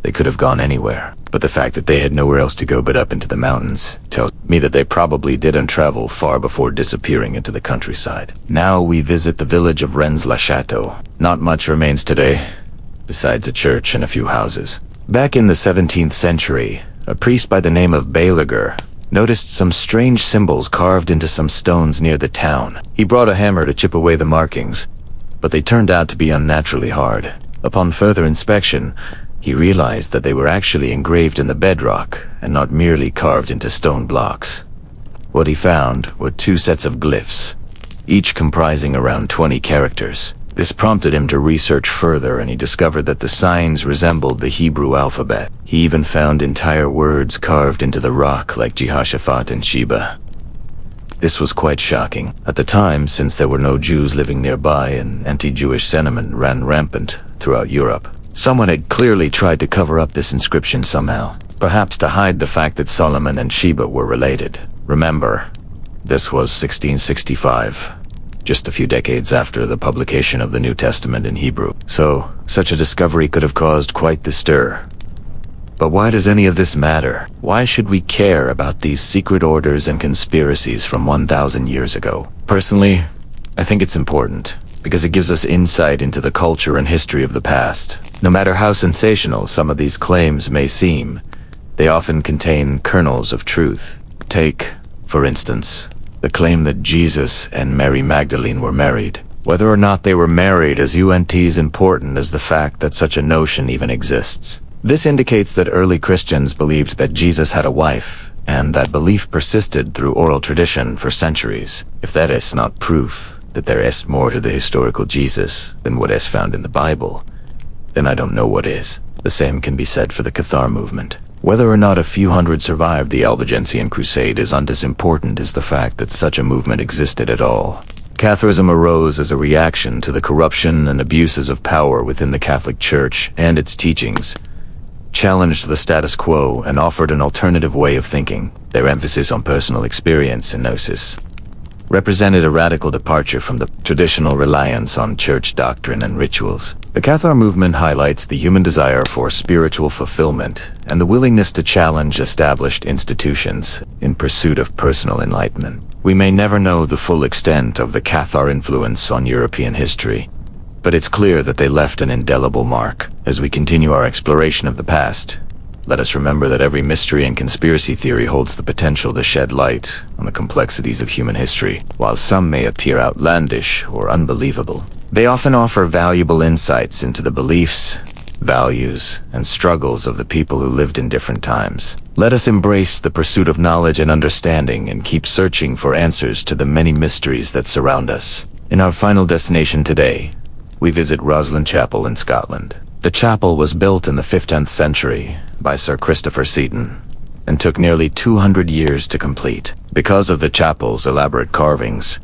S1: They could have gone anywhere, but the fact that they had nowhere else to go but up into the mountains tells me that they probably didn't travel far before disappearing into the countryside. Now we visit the village of Rennes-le-Château. Not much remains today, besides a church and a few houses. Back in the 17th century, a priest by the name of Balaguer noticed some strange symbols carved into some stones near the town. He brought a hammer to chip away the markings, but they turned out to be unnaturally hard. Upon further inspection, he realized that they were actually engraved in the bedrock and not merely carved into stone blocks. What he found were 2 sets of glyphs, each comprising around 20 characters. This prompted him to research further, and he discovered that the signs resembled the Hebrew alphabet. He even found entire words carved into the rock like Jehoshaphat and Sheba. This was quite shocking. At the time, since there were no Jews living nearby and anti-Jewish sentiment ran rampant throughout Europe, someone had clearly tried to cover up this inscription somehow, perhaps to hide the fact that Solomon and Sheba were related. Remember, this was 1665. Just a few decades after the publication of the New Testament in Hebrew. So, such a discovery could have caused quite the stir. But why does any of this matter? Why should we care about these secret orders and conspiracies from 1,000 years ago? Personally, I think it's important, because it gives us insight into the culture and history of the past. No matter how sensational some of these claims may seem, they often contain kernels of truth. Take, for instance, the claim that Jesus and Mary Magdalene were married. Whether or not they were married is as important as the fact that such a notion even exists. This indicates that early Christians believed that Jesus had a wife, and that belief persisted through oral tradition for centuries. If that is not proof that there is more to the historical Jesus than what is found in the Bible, then I don't know what is. The same can be said for the Cathar movement. Whether or not a few hundred survived the Albigensian Crusade is as important as the fact that such a movement existed at all. Catharism arose as a reaction to the corruption and abuses of power within the Catholic Church and its teachings, challenged the status quo, and offered an alternative way of thinking. Their emphasis on personal experience and gnosis represented a radical departure from the traditional reliance on church doctrine and rituals. The Cathar movement highlights the human desire for spiritual fulfillment and the willingness to challenge established institutions in pursuit of personal enlightenment. We may never know the full extent of the Cathar influence on European history, but it's clear that they left an indelible mark. As we continue our exploration of the past, let us remember that every mystery and conspiracy theory holds the potential to shed light on the complexities of human history. While some may appear outlandish or unbelievable, they often offer valuable insights into the beliefs, values, and struggles of the people who lived in different times. Let us embrace the pursuit of knowledge and understanding and keep searching for answers to the many mysteries that surround us. In our final destination today, we visit Roslin Chapel in Scotland. The chapel was built in the 15th century by Sir Christopher Seton and took nearly 200 years to complete. Because of the chapel's elaborate carvings,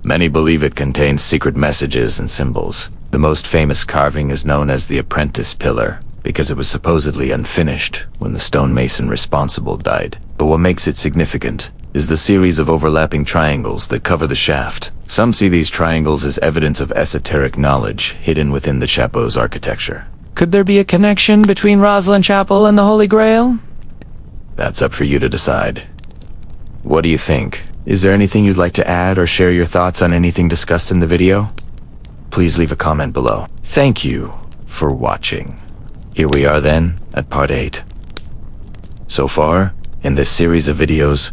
S1: many believe it contains secret messages and symbols. The most famous carving is known as the Apprentice Pillar, because it was supposedly unfinished when the stonemason responsible died. But what makes it significant is the series of overlapping triangles that cover the shaft. Some see these triangles as evidence of esoteric knowledge hidden within the chapel's architecture.
S2: Could there be a connection between Roslin Chapel and the Holy Grail?
S1: That's up for you to decide. What do you think? Is there anything you'd like to add or share your thoughts on anything discussed in the video? Please leave a comment below. Thank you for watching. Here we are then at part 8. So far, in this series of videos,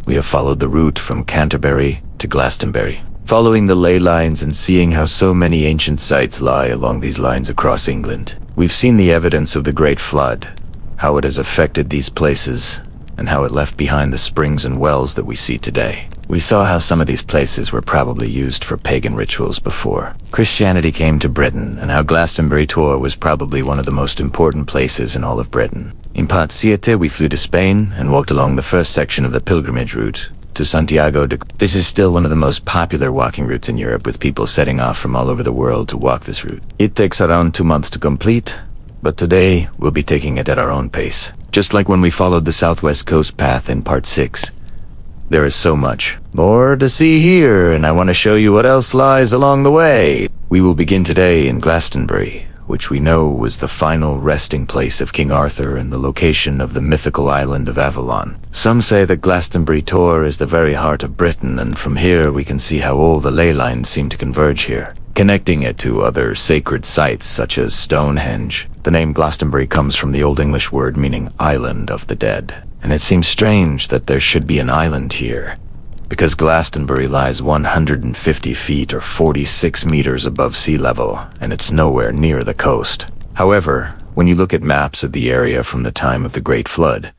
S1: we have followed the route from Canterbury to Glastonbury, following the ley lines and seeing how so many ancient sites lie along these lines across England. We've seen the evidence of the Great Flood, how it has affected these places, and how it left behind the springs and wells that we see today. We saw how some of these places were probably used for pagan rituals before Christianity came to Britain, and how Glastonbury Tor was probably one of the most important places in all of Britain. In part 7, we flew to Spain and walked along the first section of the pilgrimage route to Santiago de... This is still one of the most popular walking routes in Europe, with people setting off from all over the world to walk this route. It takes around 2 months to complete, but today we'll be taking it at our own pace. just like when we followed the southwest coast path in part 6. There is so much more to see here, and I want to show you what else lies along the way. We will begin today in Glastonbury, which we know was the final resting place of King Arthur and the location of the mythical island of Avalon. Some say that Glastonbury Tor is the very heart of Britain, and from here we can see how all the ley lines seem to converge here, connecting it to other sacred sites such as Stonehenge. The name Glastonbury comes from the Old English word meaning island of the dead, and it seems strange that there should be an island here, because Glastonbury lies 150 feet or 46 meters above sea level, and it's nowhere near the coast. However, when you look at maps of the area from the time of the Great Flood,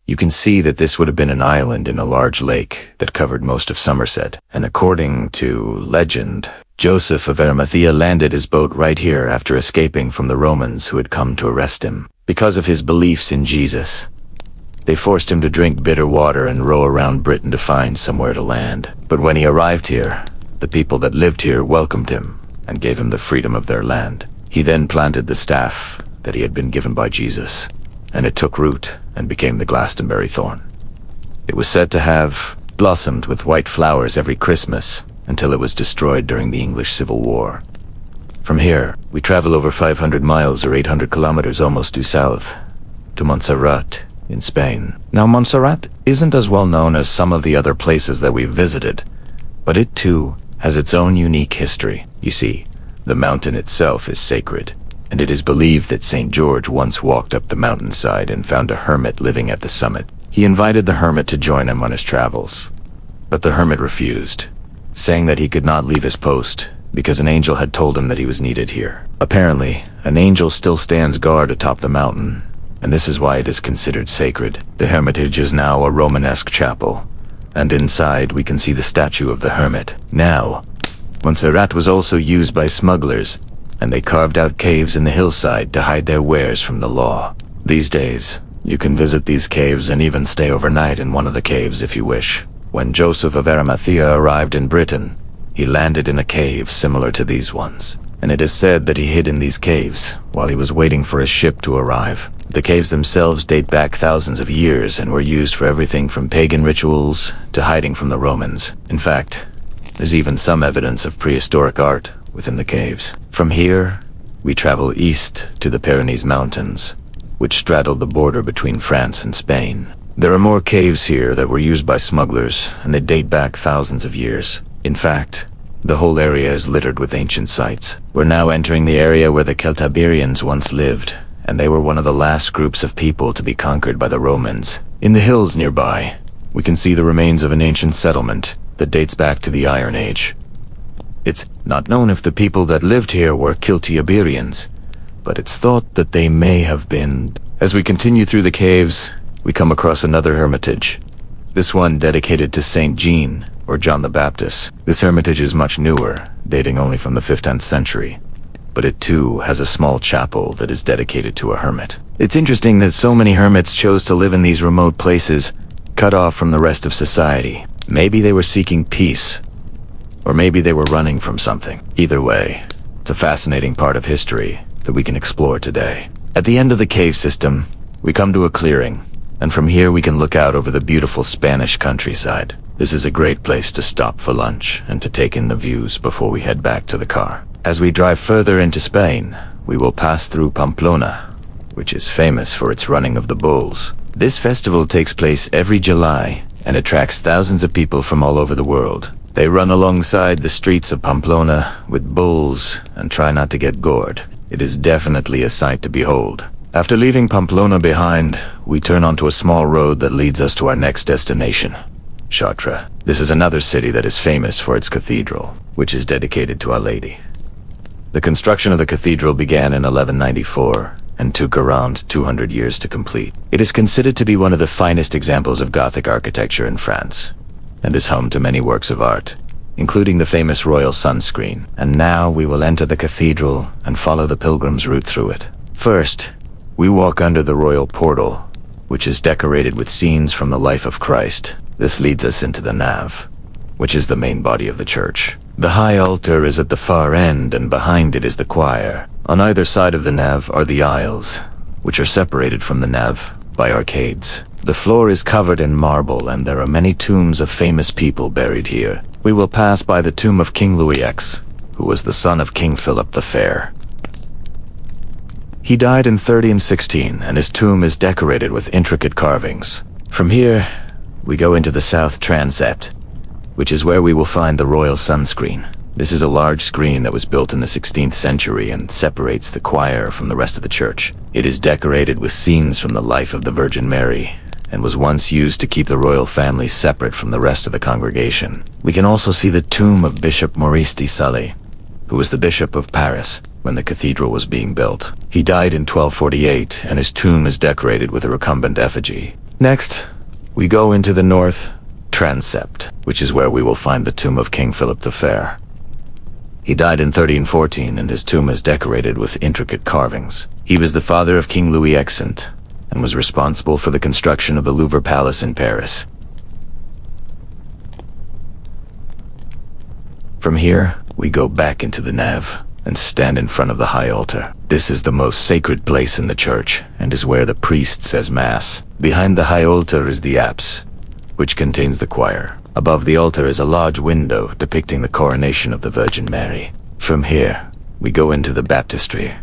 S1: you can see that this would have been an island in a large lake that covered most of Somerset, and according to legend, Joseph of Arimathea landed his boat right here after escaping from the Romans who had come to arrest him. Because of his beliefs in Jesus, they forced him to drink bitter water and row around Britain to find somewhere to land. But when he arrived here, the people that lived here welcomed him and gave him the freedom of their land. He then planted the staff that he had been given by Jesus, and it took root and became the Glastonbury thorn. It was said to have blossomed with white flowers every Christmas until it was destroyed during the English Civil War. From here, we travel over 500 miles or 800 kilometers almost due south to Montserrat in Spain. Now, Montserrat isn't as well known as some of the other places that we've visited, but it too has its own unique history. You see, the mountain itself is sacred, and it is believed that St. George once walked up the mountainside and found a hermit living at the summit. He invited the hermit to join him on his travels, but the hermit refused, saying that he could not leave his post because an angel had told him that he was needed here. Apparently, an angel still stands guard atop the mountain, and this is why it is considered sacred. The hermitage is now a Romanesque chapel, and inside we can see the statue of the hermit. Now, Montserrat was also used by smugglers, and they carved out caves in the hillside to hide their wares from the law. These days, you can visit these caves and even stay overnight in one of the caves if you wish. When Joseph of Arimathea arrived in Britain, he landed in a cave similar to these ones, and it is said that he hid in these caves while he was waiting for his ship to arrive. The caves themselves date back thousands of years and were used for everything from pagan rituals to hiding from the Romans. In fact, there's even some evidence of prehistoric art within the caves. From here, we travel east to the Pyrenees Mountains, which straddle the border between France and Spain. There are more caves here that were used by smugglers, and they date back thousands of years. In fact, the whole area is littered with ancient sites. We're now entering the area where the Celtaberians once lived, and they were one of the last groups of people to be conquered by the Romans. In the hills nearby, we can see the remains of an ancient settlement that dates back to the Iron Age. It's not known if the people that lived here were Celtaberians, but it's thought that they may have been. As we continue through the caves, we come across another hermitage, this one dedicated to Saint Jean, or John the Baptist. This hermitage is much newer, dating only from the 15th century, but it too has a small chapel that is dedicated to a hermit. It's interesting that so many hermits chose to live in these remote places, cut off from the rest of society. Maybe they were seeking peace, or maybe they were running from something. Either way, it's a fascinating part of history that we can explore today. At the end of the cave system, we come to a clearing, and from here we can look out over the beautiful Spanish countryside. This is a great place to stop for lunch and to take in the views before we head back to the car. As we drive further into Spain, we will pass through Pamplona, which is famous for its running of the bulls. This festival takes place every July and attracts thousands of people from all over the world. They run alongside the streets of Pamplona with bulls and try not to get gored. It is definitely a sight to behold. After leaving Pamplona behind, we turn onto a small road that leads us to our next destination, Chartres. This is another city that is famous for its cathedral, which is dedicated to Our Lady. The construction of the cathedral began in 1194 and took around 200 years to complete. It is considered to be one of the finest examples of Gothic architecture in France, and is home to many works of art, including the famous royal sunscreen. And now we will enter the cathedral and follow the pilgrim's route through it. First, we walk under the royal portal, which is decorated with scenes from the life of Christ. This leads us into the nave, which is the main body of the church. The high altar is at the far end, and behind it is the choir. On either side of the nave are the aisles, which are separated from the nave by arcades. The floor is covered in marble, and there are many tombs of famous people buried here. We will pass by the tomb of King Louis X, who was the son of King Philip the Fair. He died in 1316, and his tomb is decorated with intricate carvings. From here, we go into the south transept, which is where we will find the royal sunscreen. This is a large screen that was built in the 16th century and separates the choir from the rest of the church. It is decorated with scenes from the life of the Virgin Mary, and was once used to keep the royal family separate from the rest of the congregation. We can also see the tomb of Bishop Maurice de Sully, who was the Bishop of Paris when the cathedral was being built. He died in 1248, and his tomb is decorated with a recumbent effigy. Next, we go into the north transept, which is where we will find the tomb of King Philip the Fair. He died in 1314, and his tomb is decorated with intricate carvings. He was the father of King Louis X, and was responsible for the construction of the Louvre Palace in Paris. From here, we go back into the nave and stand in front of the high altar. This is the most sacred place in the church, and is where the priest says Mass. Behind the high altar is the apse, which contains the choir. Above the altar is a large window depicting the coronation of the Virgin Mary. From here, we go into the baptistry,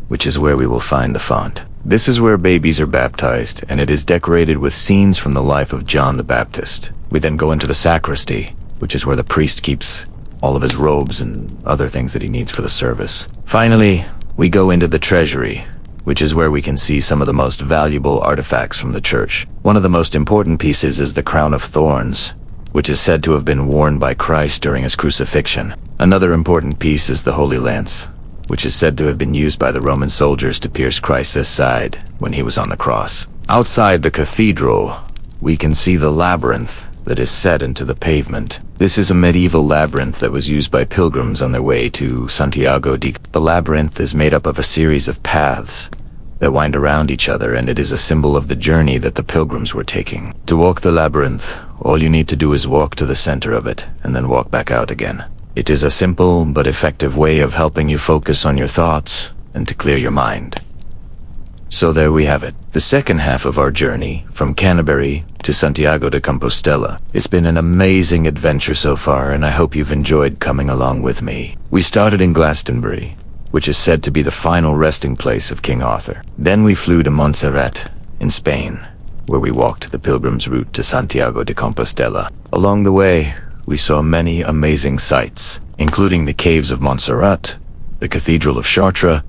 S1: which is where we will find the font. This is where babies are baptized, and it is decorated with scenes from the life of John the Baptist. We then go into the sacristy, which is where the priest keeps all of his robes and other things that he needs for the service. Finally, we go into the treasury, which is where we can see some of the most valuable artifacts from the church. One of the most important pieces is the crown of thorns, which is said to have been worn by Christ during his crucifixion. Another important piece is the Holy Lance, which is said to have been used by the Roman soldiers to pierce Christ's side when he was on the cross. Outside the cathedral, we can see the labyrinth that is set into the pavement. This is a medieval labyrinth that was used by pilgrims on their way to Santiago de... The labyrinth is made up of a series of paths that wind around each other, and it is a symbol of the journey that the pilgrims were taking. To walk the labyrinth, all you need to do is walk to the center of it, and then walk back out again. It is a simple but effective way of helping you focus on your thoughts and to clear your mind. So there we have it. The second half of our journey from Canterbury to Santiago de Compostela. It's been an amazing adventure so far, and I hope you've enjoyed coming along with me. We started in Glastonbury, which is said to be the final resting place of King Arthur. Then we flew to Montserrat in Spain, where we walked the pilgrim's route to Santiago de Compostela. Along the way, we saw many amazing sights, including the caves of Montserrat, the Cathedral of Chartres,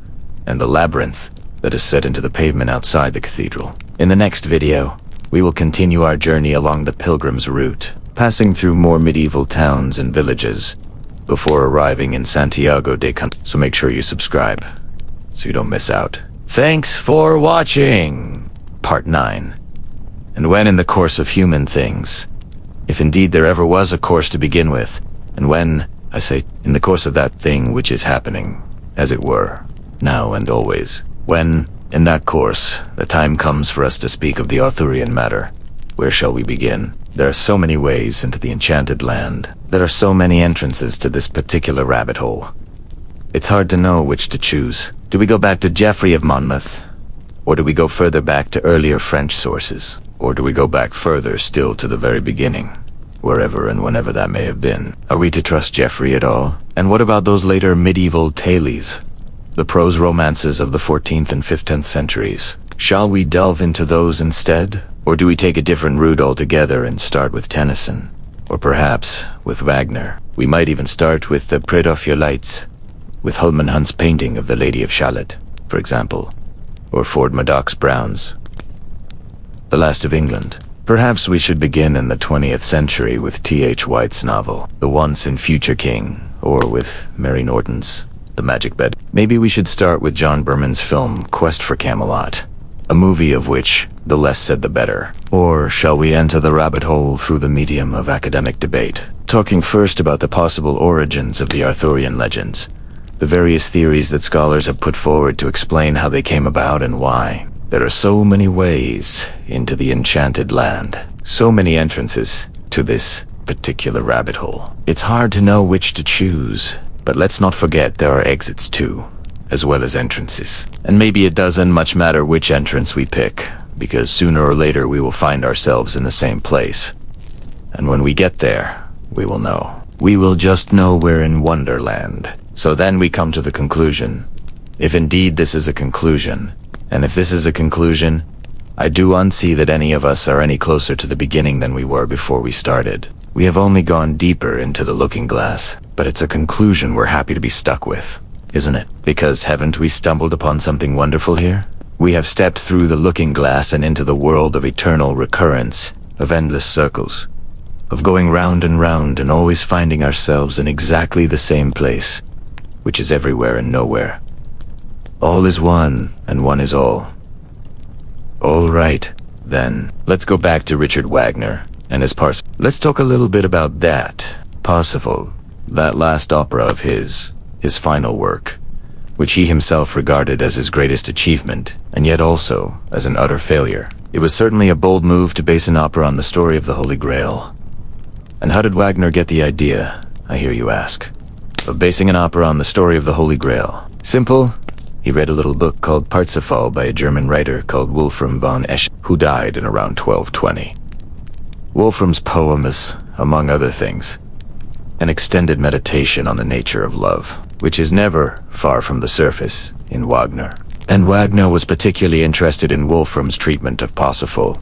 S1: and the labyrinth that is set into the pavement outside the cathedral. In the next video, we will continue our journey along the pilgrim's route, passing through more medieval towns and villages before arriving in Santiago de Compostela. So make sure you subscribe so you don't miss out. Thanks for watching Part 9. And when in the course of human things, if indeed there ever was a course to begin with, and when, I say, in the course of that thing which is happening, as it were, now and always, when, in that course, the time comes for us to speak of the Arthurian matter, where shall we begin? There are so many ways into the enchanted land. There are so many entrances to this particular rabbit hole. It's hard to know which to choose. Do we go back to Geoffrey of Monmouth? Or do we go further back to earlier French sources? Or do we go back further still to the very beginning, wherever and whenever that may have been? Are we to trust Geoffrey at all? And what about those later medieval tales? The prose romances of the 14th and 15th centuries. Shall we delve into those instead? Or do we take a different route altogether and start with Tennyson? Or perhaps with Wagner? We might even start with the Prédophiolites, with Holman Hunt's painting of the Lady of Shalott, for example, or Ford Madox Brown's The Last of England. Perhaps we should begin in the 20th century with T.H. White's novel, The Once and Future King, or with Mary Norton's The Magic Bed. Maybe we should start with John Berman's film Quest for Camelot, a movie of which the less said the better. Or shall we enter the rabbit hole through the medium of academic debate, talking first about the possible origins of the Arthurian legends, the various theories that scholars have put forward to explain how they came about and why. There are so many ways into the enchanted land, so many entrances to this particular rabbit hole. It's hard to know which to choose, but let's not forget there are exits too, as well as entrances. And maybe it doesn't much matter which entrance we pick, because sooner or later we will find ourselves in the same place. And when we get there, we will know. We will just know we're in Wonderland. So then we come to the conclusion. If indeed this is a conclusion, and if this is a conclusion, I do unsee that any of us are any closer to the beginning than we were before we started. We have only gone deeper into the looking glass, but it's a conclusion we're happy to be stuck with, isn't it? Because haven't we stumbled upon something wonderful here? We have stepped through the looking glass and into the world of eternal recurrence, of endless circles, of going round and always finding ourselves in exactly the same place, which is everywhere and nowhere. All is one, and one is all. All right, then, let's go back to Richard Wagner and his Parsifal. Let's talk a little bit about that. Parsifal, that last opera of his final work, which he himself regarded as his greatest achievement, and yet also as an utter failure. It was certainly a bold move to base an opera on the story of the Holy Grail. And how did Wagner get the idea, I hear you ask, of basing an opera on the story of the Holy Grail? Simple. He read a little book called Parsifal by a German writer called Wolfram von Esch, who died in around 1220. Wolfram's poem is, among other things, an extended meditation on the nature of love, which is never far from the surface in Wagner. And Wagner was particularly interested in Wolfram's treatment of Parsifal,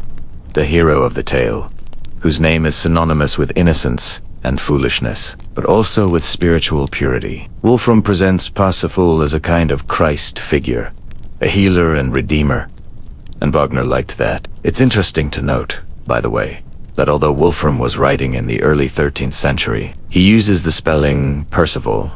S1: the hero of the tale, whose name is synonymous with innocence and foolishness, but also with spiritual purity. Wolfram presents Parsifal as a kind of Christ figure, a healer and redeemer, and Wagner liked that. It's interesting to note, by the way, that although Wolfram was writing in the early 13th century, he uses the spelling Perceval,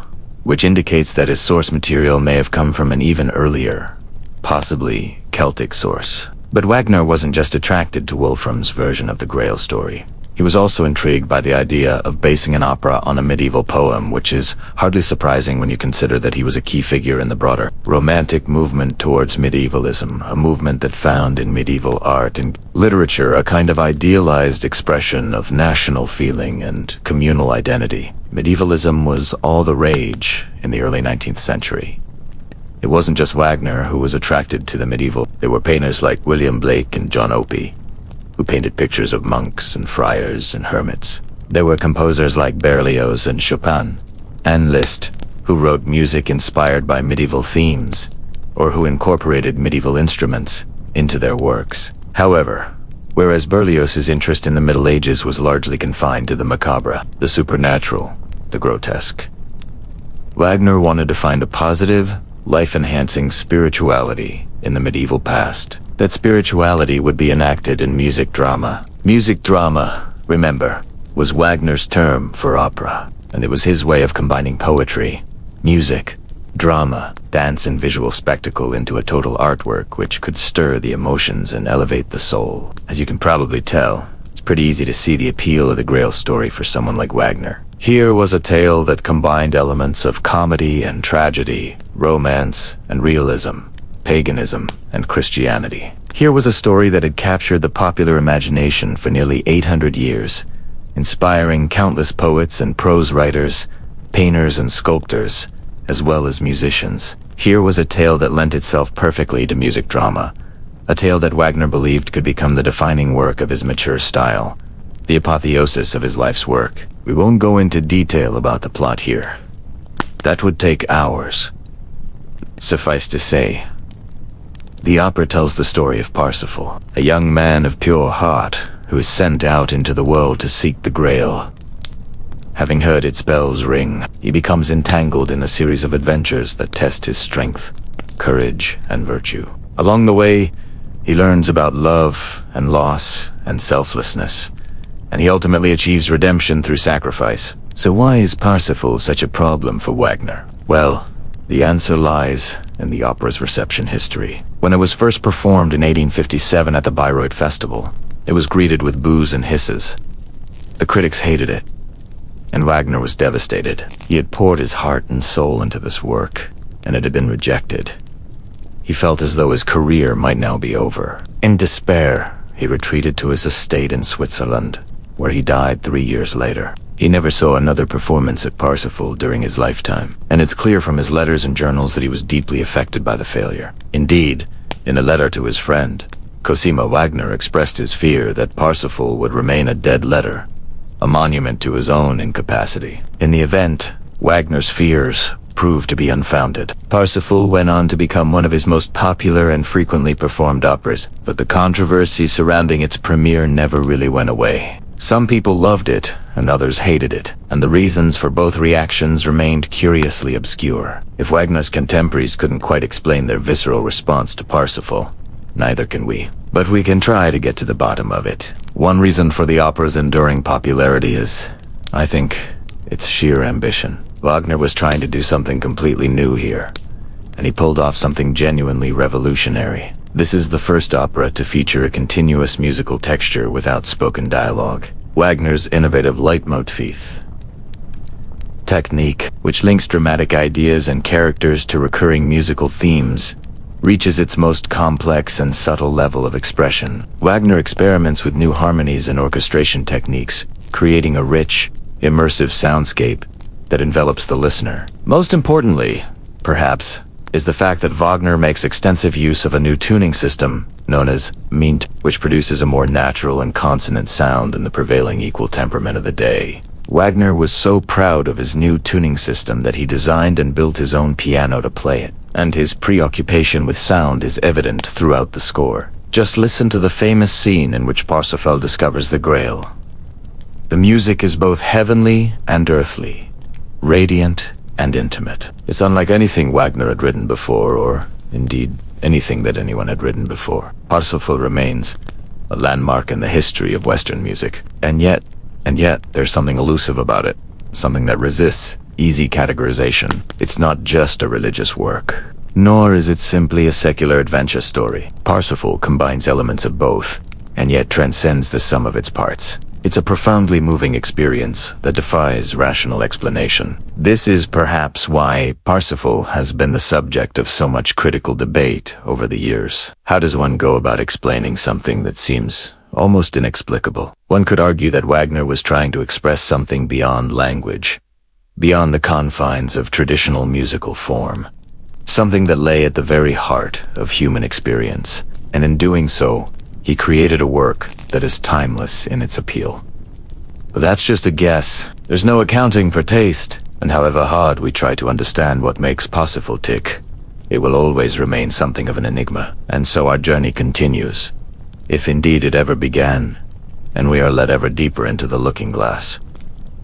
S1: which indicates that his source material may have come from an even earlier, possibly Celtic source. But Wagner wasn't just attracted to Wolfram's version of the Grail story. He was also intrigued by the idea of basing an opera on a medieval poem, which is hardly surprising when you consider that he was a key figure in the broader Romantic movement towards medievalism, a movement that found in medieval art and literature a kind of idealized expression of national feeling and communal identity. Medievalism was all the rage in the early 19th century. It wasn't just Wagner who was attracted to the medieval. There were painters like William Blake and John Opie, who painted pictures of monks and friars and hermits. There were composers like Berlioz and Chopin, and Liszt, who wrote music inspired by medieval themes, or who incorporated medieval instruments into their works. However, whereas Berlioz's interest in the Middle Ages was largely confined to the macabre, the supernatural, the grotesque, Wagner wanted to find a positive, life-enhancing spirituality in the medieval past. That spirituality would be enacted in music drama. Music drama, remember, was Wagner's term for opera, and it was his way of combining poetry, music, drama, dance, and visual spectacle into a total artwork which could stir the emotions and elevate the soul. As you can probably tell, it's pretty easy to see the appeal of the Grail story for someone like Wagner. Here was a tale that combined elements of comedy and tragedy, romance and realism, paganism and Christianity. Here was a story that had captured the popular imagination for nearly 800 years, inspiring countless poets and prose writers, painters and sculptors, as well as musicians. Here was a tale that lent itself perfectly to music drama, a tale that Wagner believed could become the defining work of his mature style, the apotheosis of his life's work. We won't go into detail about the plot here. That would take hours. Suffice to say, the opera tells the story of Parsifal, a young man of pure heart who is sent out into the world to seek the Grail. Having heard its bells ring, he becomes entangled in a series of adventures that test his strength, courage, and virtue. Along the way, he learns about love and loss and selflessness, and he ultimately achieves redemption through sacrifice. So why is Parsifal such a problem for Wagner? Well, the answer lies in the opera's reception history. When it was first performed in 1857 at the Bayreuth Festival, it was greeted with boos and hisses. The critics hated it, and Wagner was devastated. He had poured his heart and soul into this work, and it had been rejected. He felt as though his career might now be over. In despair, he retreated to his estate in Switzerland, where he died 3 years later. He never saw another performance at Parsifal during his lifetime, and it's clear from his letters and journals that he was deeply affected by the failure. Indeed, in a letter to his friend, Cosima Wagner expressed his fear that Parsifal would remain a dead letter, a monument to his own incapacity. In the event, Wagner's fears proved to be unfounded. Parsifal went on to become one of his most popular and frequently performed operas, but the controversy surrounding its premiere never really went away. Some people loved it, and others hated it, and the reasons for both reactions remained curiously obscure. If Wagner's contemporaries couldn't quite explain their visceral response to Parsifal, neither can we. But we can try to get to the bottom of it. One reason for the opera's enduring popularity is, I think, its sheer ambition. Wagner was trying to do something completely new here, and he pulled off something genuinely revolutionary. This is the first opera to feature a continuous musical texture without spoken dialogue. Wagner's innovative leitmotif technique, which links dramatic ideas and characters to recurring musical themes, reaches its most complex and subtle level of expression. Wagner experiments with new harmonies and orchestration techniques, creating a rich, immersive soundscape that envelops the listener. Most importantly, perhaps, is the fact that Wagner makes extensive use of a new tuning system known as mint, which produces a more natural and consonant sound than the prevailing equal temperament of the day. Wagner was so proud of his new tuning system that he designed and built his own piano to play it, and his preoccupation with sound is evident throughout the score. Just listen to the famous scene in which Parsifal discovers the Grail. The music is both heavenly and earthly, radiant and intimate. It's unlike anything Wagner had written before, or indeed anything that anyone had written before. Parsifal remains a landmark in the history of Western music, and yet there's something elusive about it, something that resists easy categorization. It's not just a religious work, nor is it simply a secular adventure story. Parsifal combines elements of both, and yet transcends the sum of its parts. It's a profoundly moving experience that defies rational explanation. This is perhaps why Parsifal has been the subject of so much critical debate over the years. How does one go about explaining something that seems almost inexplicable? One could argue that Wagner was trying to express something beyond language, beyond the confines of traditional musical form, something that lay at the very heart of human experience, and in doing so, he created a work that is timeless in its appeal. But that's just a guess. There's no accounting for taste, and however hard we try to understand what makes Parsifal tick, it will always remain something of an enigma. And so our journey continues, if indeed it ever began, and we are led ever deeper into the looking glass.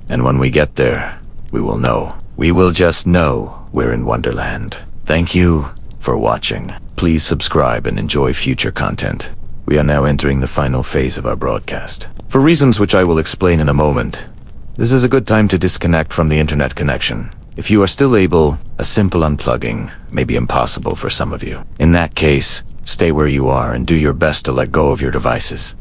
S1: And when we get there, we will know. We will just know we're in Wonderland. Thank you for watching. Please subscribe and enjoy future content. We are now entering the final phase of our broadcast. For reasons which I will explain in a moment, this is a good time to disconnect from the internet connection. If you are still able, a simple unplugging may be impossible for some of you. In that case, stay where you are and do your best to let go of your devices.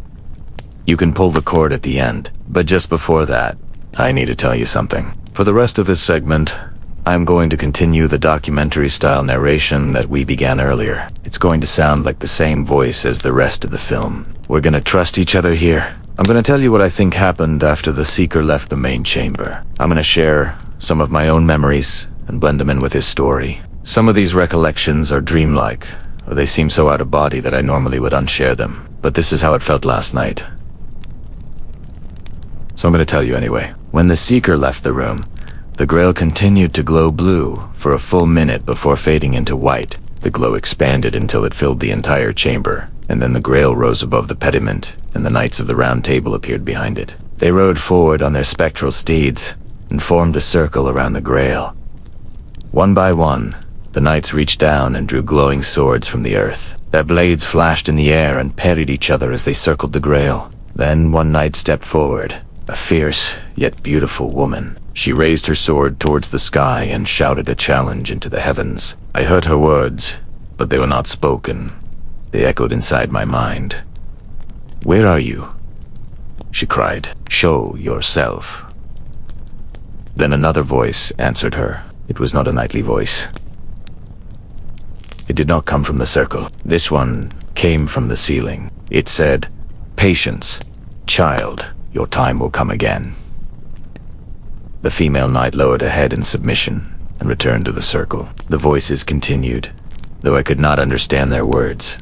S1: You can pull the cord at the end, but just before that, I need to tell you something. For the rest of this segment, I'm going to continue the documentary-style narration that we began earlier. It's going to sound like the same voice as the rest of the film. We're gonna trust each other here. I'm gonna tell you what I think happened after the Seeker left the main chamber. I'm gonna share some of my own memories and blend them in with his story. Some of these recollections are dreamlike, or they seem so out of body that I normally would unshare them. But this is how it felt last night. So I'm gonna tell you anyway. When the Seeker left the room, the Grail continued to glow blue for a full minute before fading into white. The glow expanded until it filled the entire chamber, and then the Grail rose above the pediment, and the Knights of the Round Table appeared behind it. They rode forward on their spectral steeds, and formed a circle around the Grail. One by one, the knights reached down and drew glowing swords from the earth. Their blades flashed in the air and parried each other as they circled the Grail. Then one knight stepped forward, a fierce yet beautiful woman. She raised her sword towards the sky and shouted a challenge into the heavens. I heard her words, but they were not spoken. They echoed inside my mind. "Where are you?" she cried. "Show yourself." Then another voice answered her. It was not a knightly voice. It did not come from the circle. This one came from the ceiling. It said, "Patience, child, your time will come again." The female knight lowered her head in submission and returned to the circle. The voices continued, though I could not understand their words.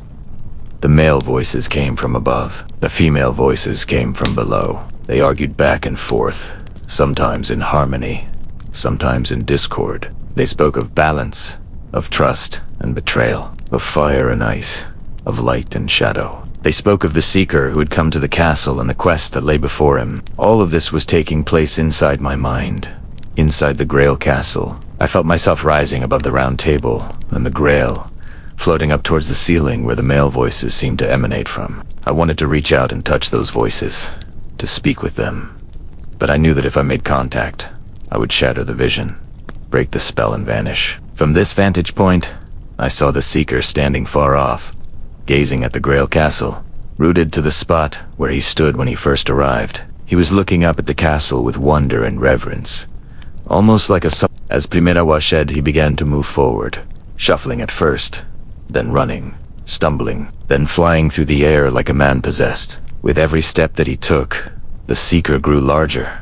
S1: The male voices came from above. The female voices came from below. They argued back and forth, sometimes in harmony, sometimes in discord. They spoke of balance, of trust and betrayal, of fire and ice, of light and shadow. They spoke of the seeker who had come to the castle and the quest that lay before him. All of this was taking place inside my mind, inside the Grail castle. I felt myself rising above the round table and the Grail, floating up towards the ceiling where the male voices seemed to emanate from. I wanted to reach out and touch those voices, to speak with them. But I knew that if I made contact, I would shatter the vision, break the spell and vanish. From this vantage point, I saw the seeker standing far off, gazing at the Grail castle, rooted to the spot where he stood when he first arrived. He was looking up at the castle with wonder and reverence, almost like As Primera Washed, he began to move forward, shuffling at first, then running, stumbling, then flying through the air like a man possessed. With every step that he took, the seeker grew larger.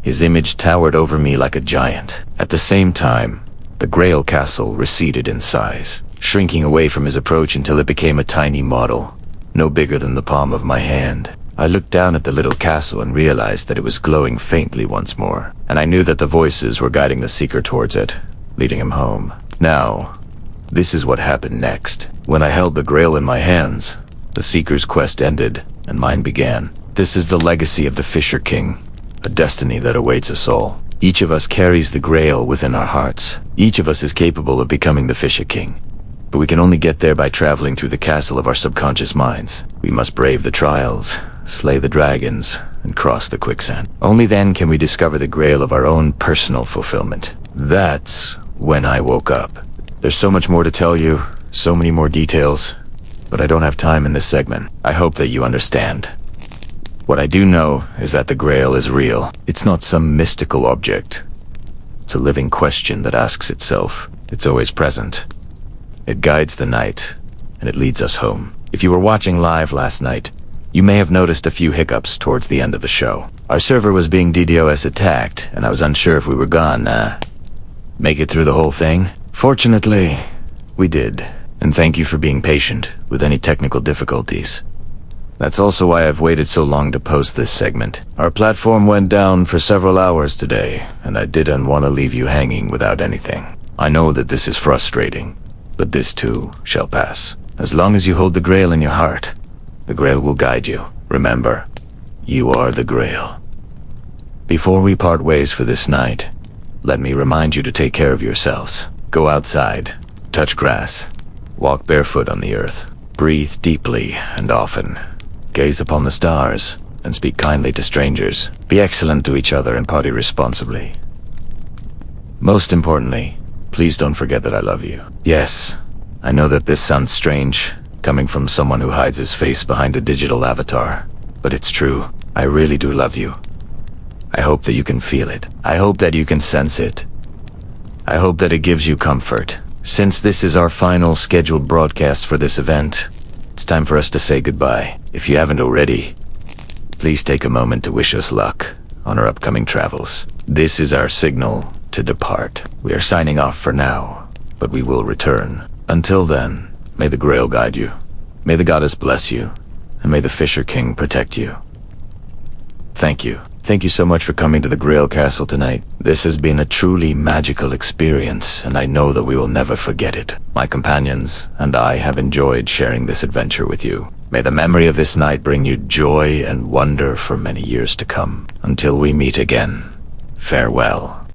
S1: His image towered over me like a giant. At the same time, the Grail castle receded in size, shrinking away from his approach until it became a tiny model, no bigger than the palm of my hand. I looked down at the little castle and realized that it was glowing faintly once more, and I knew that the voices were guiding the seeker towards it, leading him home. Now, this is what happened next. When I held the Grail in my hands, the seeker's quest ended, and mine began. This is the legacy of the Fisher King, a destiny that awaits us all. Each of us carries the Grail within our hearts. Each of us is capable of becoming the Fisher King. But we can only get there by traveling through the castle of our subconscious minds. We must brave the trials, slay the dragons, and cross the quicksand. Only then can we discover the Grail of our own personal fulfillment. That's when I woke up. There's so much more to tell you, so many more details, but I don't have time in this segment. I hope that you understand. What I do know is that the Grail is real. It's not some mystical object. It's a living question that asks itself. It's always present. It guides the night, and it leads us home. If you were watching live last night, you may have noticed a few hiccups towards the end of the show. Our server was being DDoS attacked, and I was unsure if we were gonna make it through the whole thing. Fortunately, we did, and thank you for being patient with any technical difficulties. That's also why I've waited so long to post this segment. Our platform went down for several hours today, and I didn't want to leave you hanging without anything. I know that this is frustrating, but this too shall pass. As long as you hold the Grail in your heart, the Grail will guide you. Remember, you are the Grail. Before we part ways for this night, let me remind you to take care of yourselves. Go outside, touch grass, walk barefoot on the earth, breathe deeply and often, gaze upon the stars, and speak kindly to strangers. Be excellent to each other and party responsibly. Most importantly, please don't forget that I love you. Yes, I know that this sounds strange, coming from someone who hides his face behind a digital avatar, but it's true. I really do love you. I hope that you can feel it. I hope that you can sense it. I hope that it gives you comfort. Since this is our final scheduled broadcast for this event, it's time for us to say goodbye. If you haven't already, please take a moment to wish us luck on our upcoming travels. This is our signal to depart. We are signing off for now, but we will return. Until then, may the Grail guide you, may the goddess bless you, and may the Fisher King protect you. Thank you. Thank you so much for coming to the Grail Castle tonight. This has been a truly magical experience, and I know that we will never forget it. My companions and I have enjoyed sharing this adventure with you. May the memory of this night bring you joy and wonder for many years to come. Until we meet again, farewell.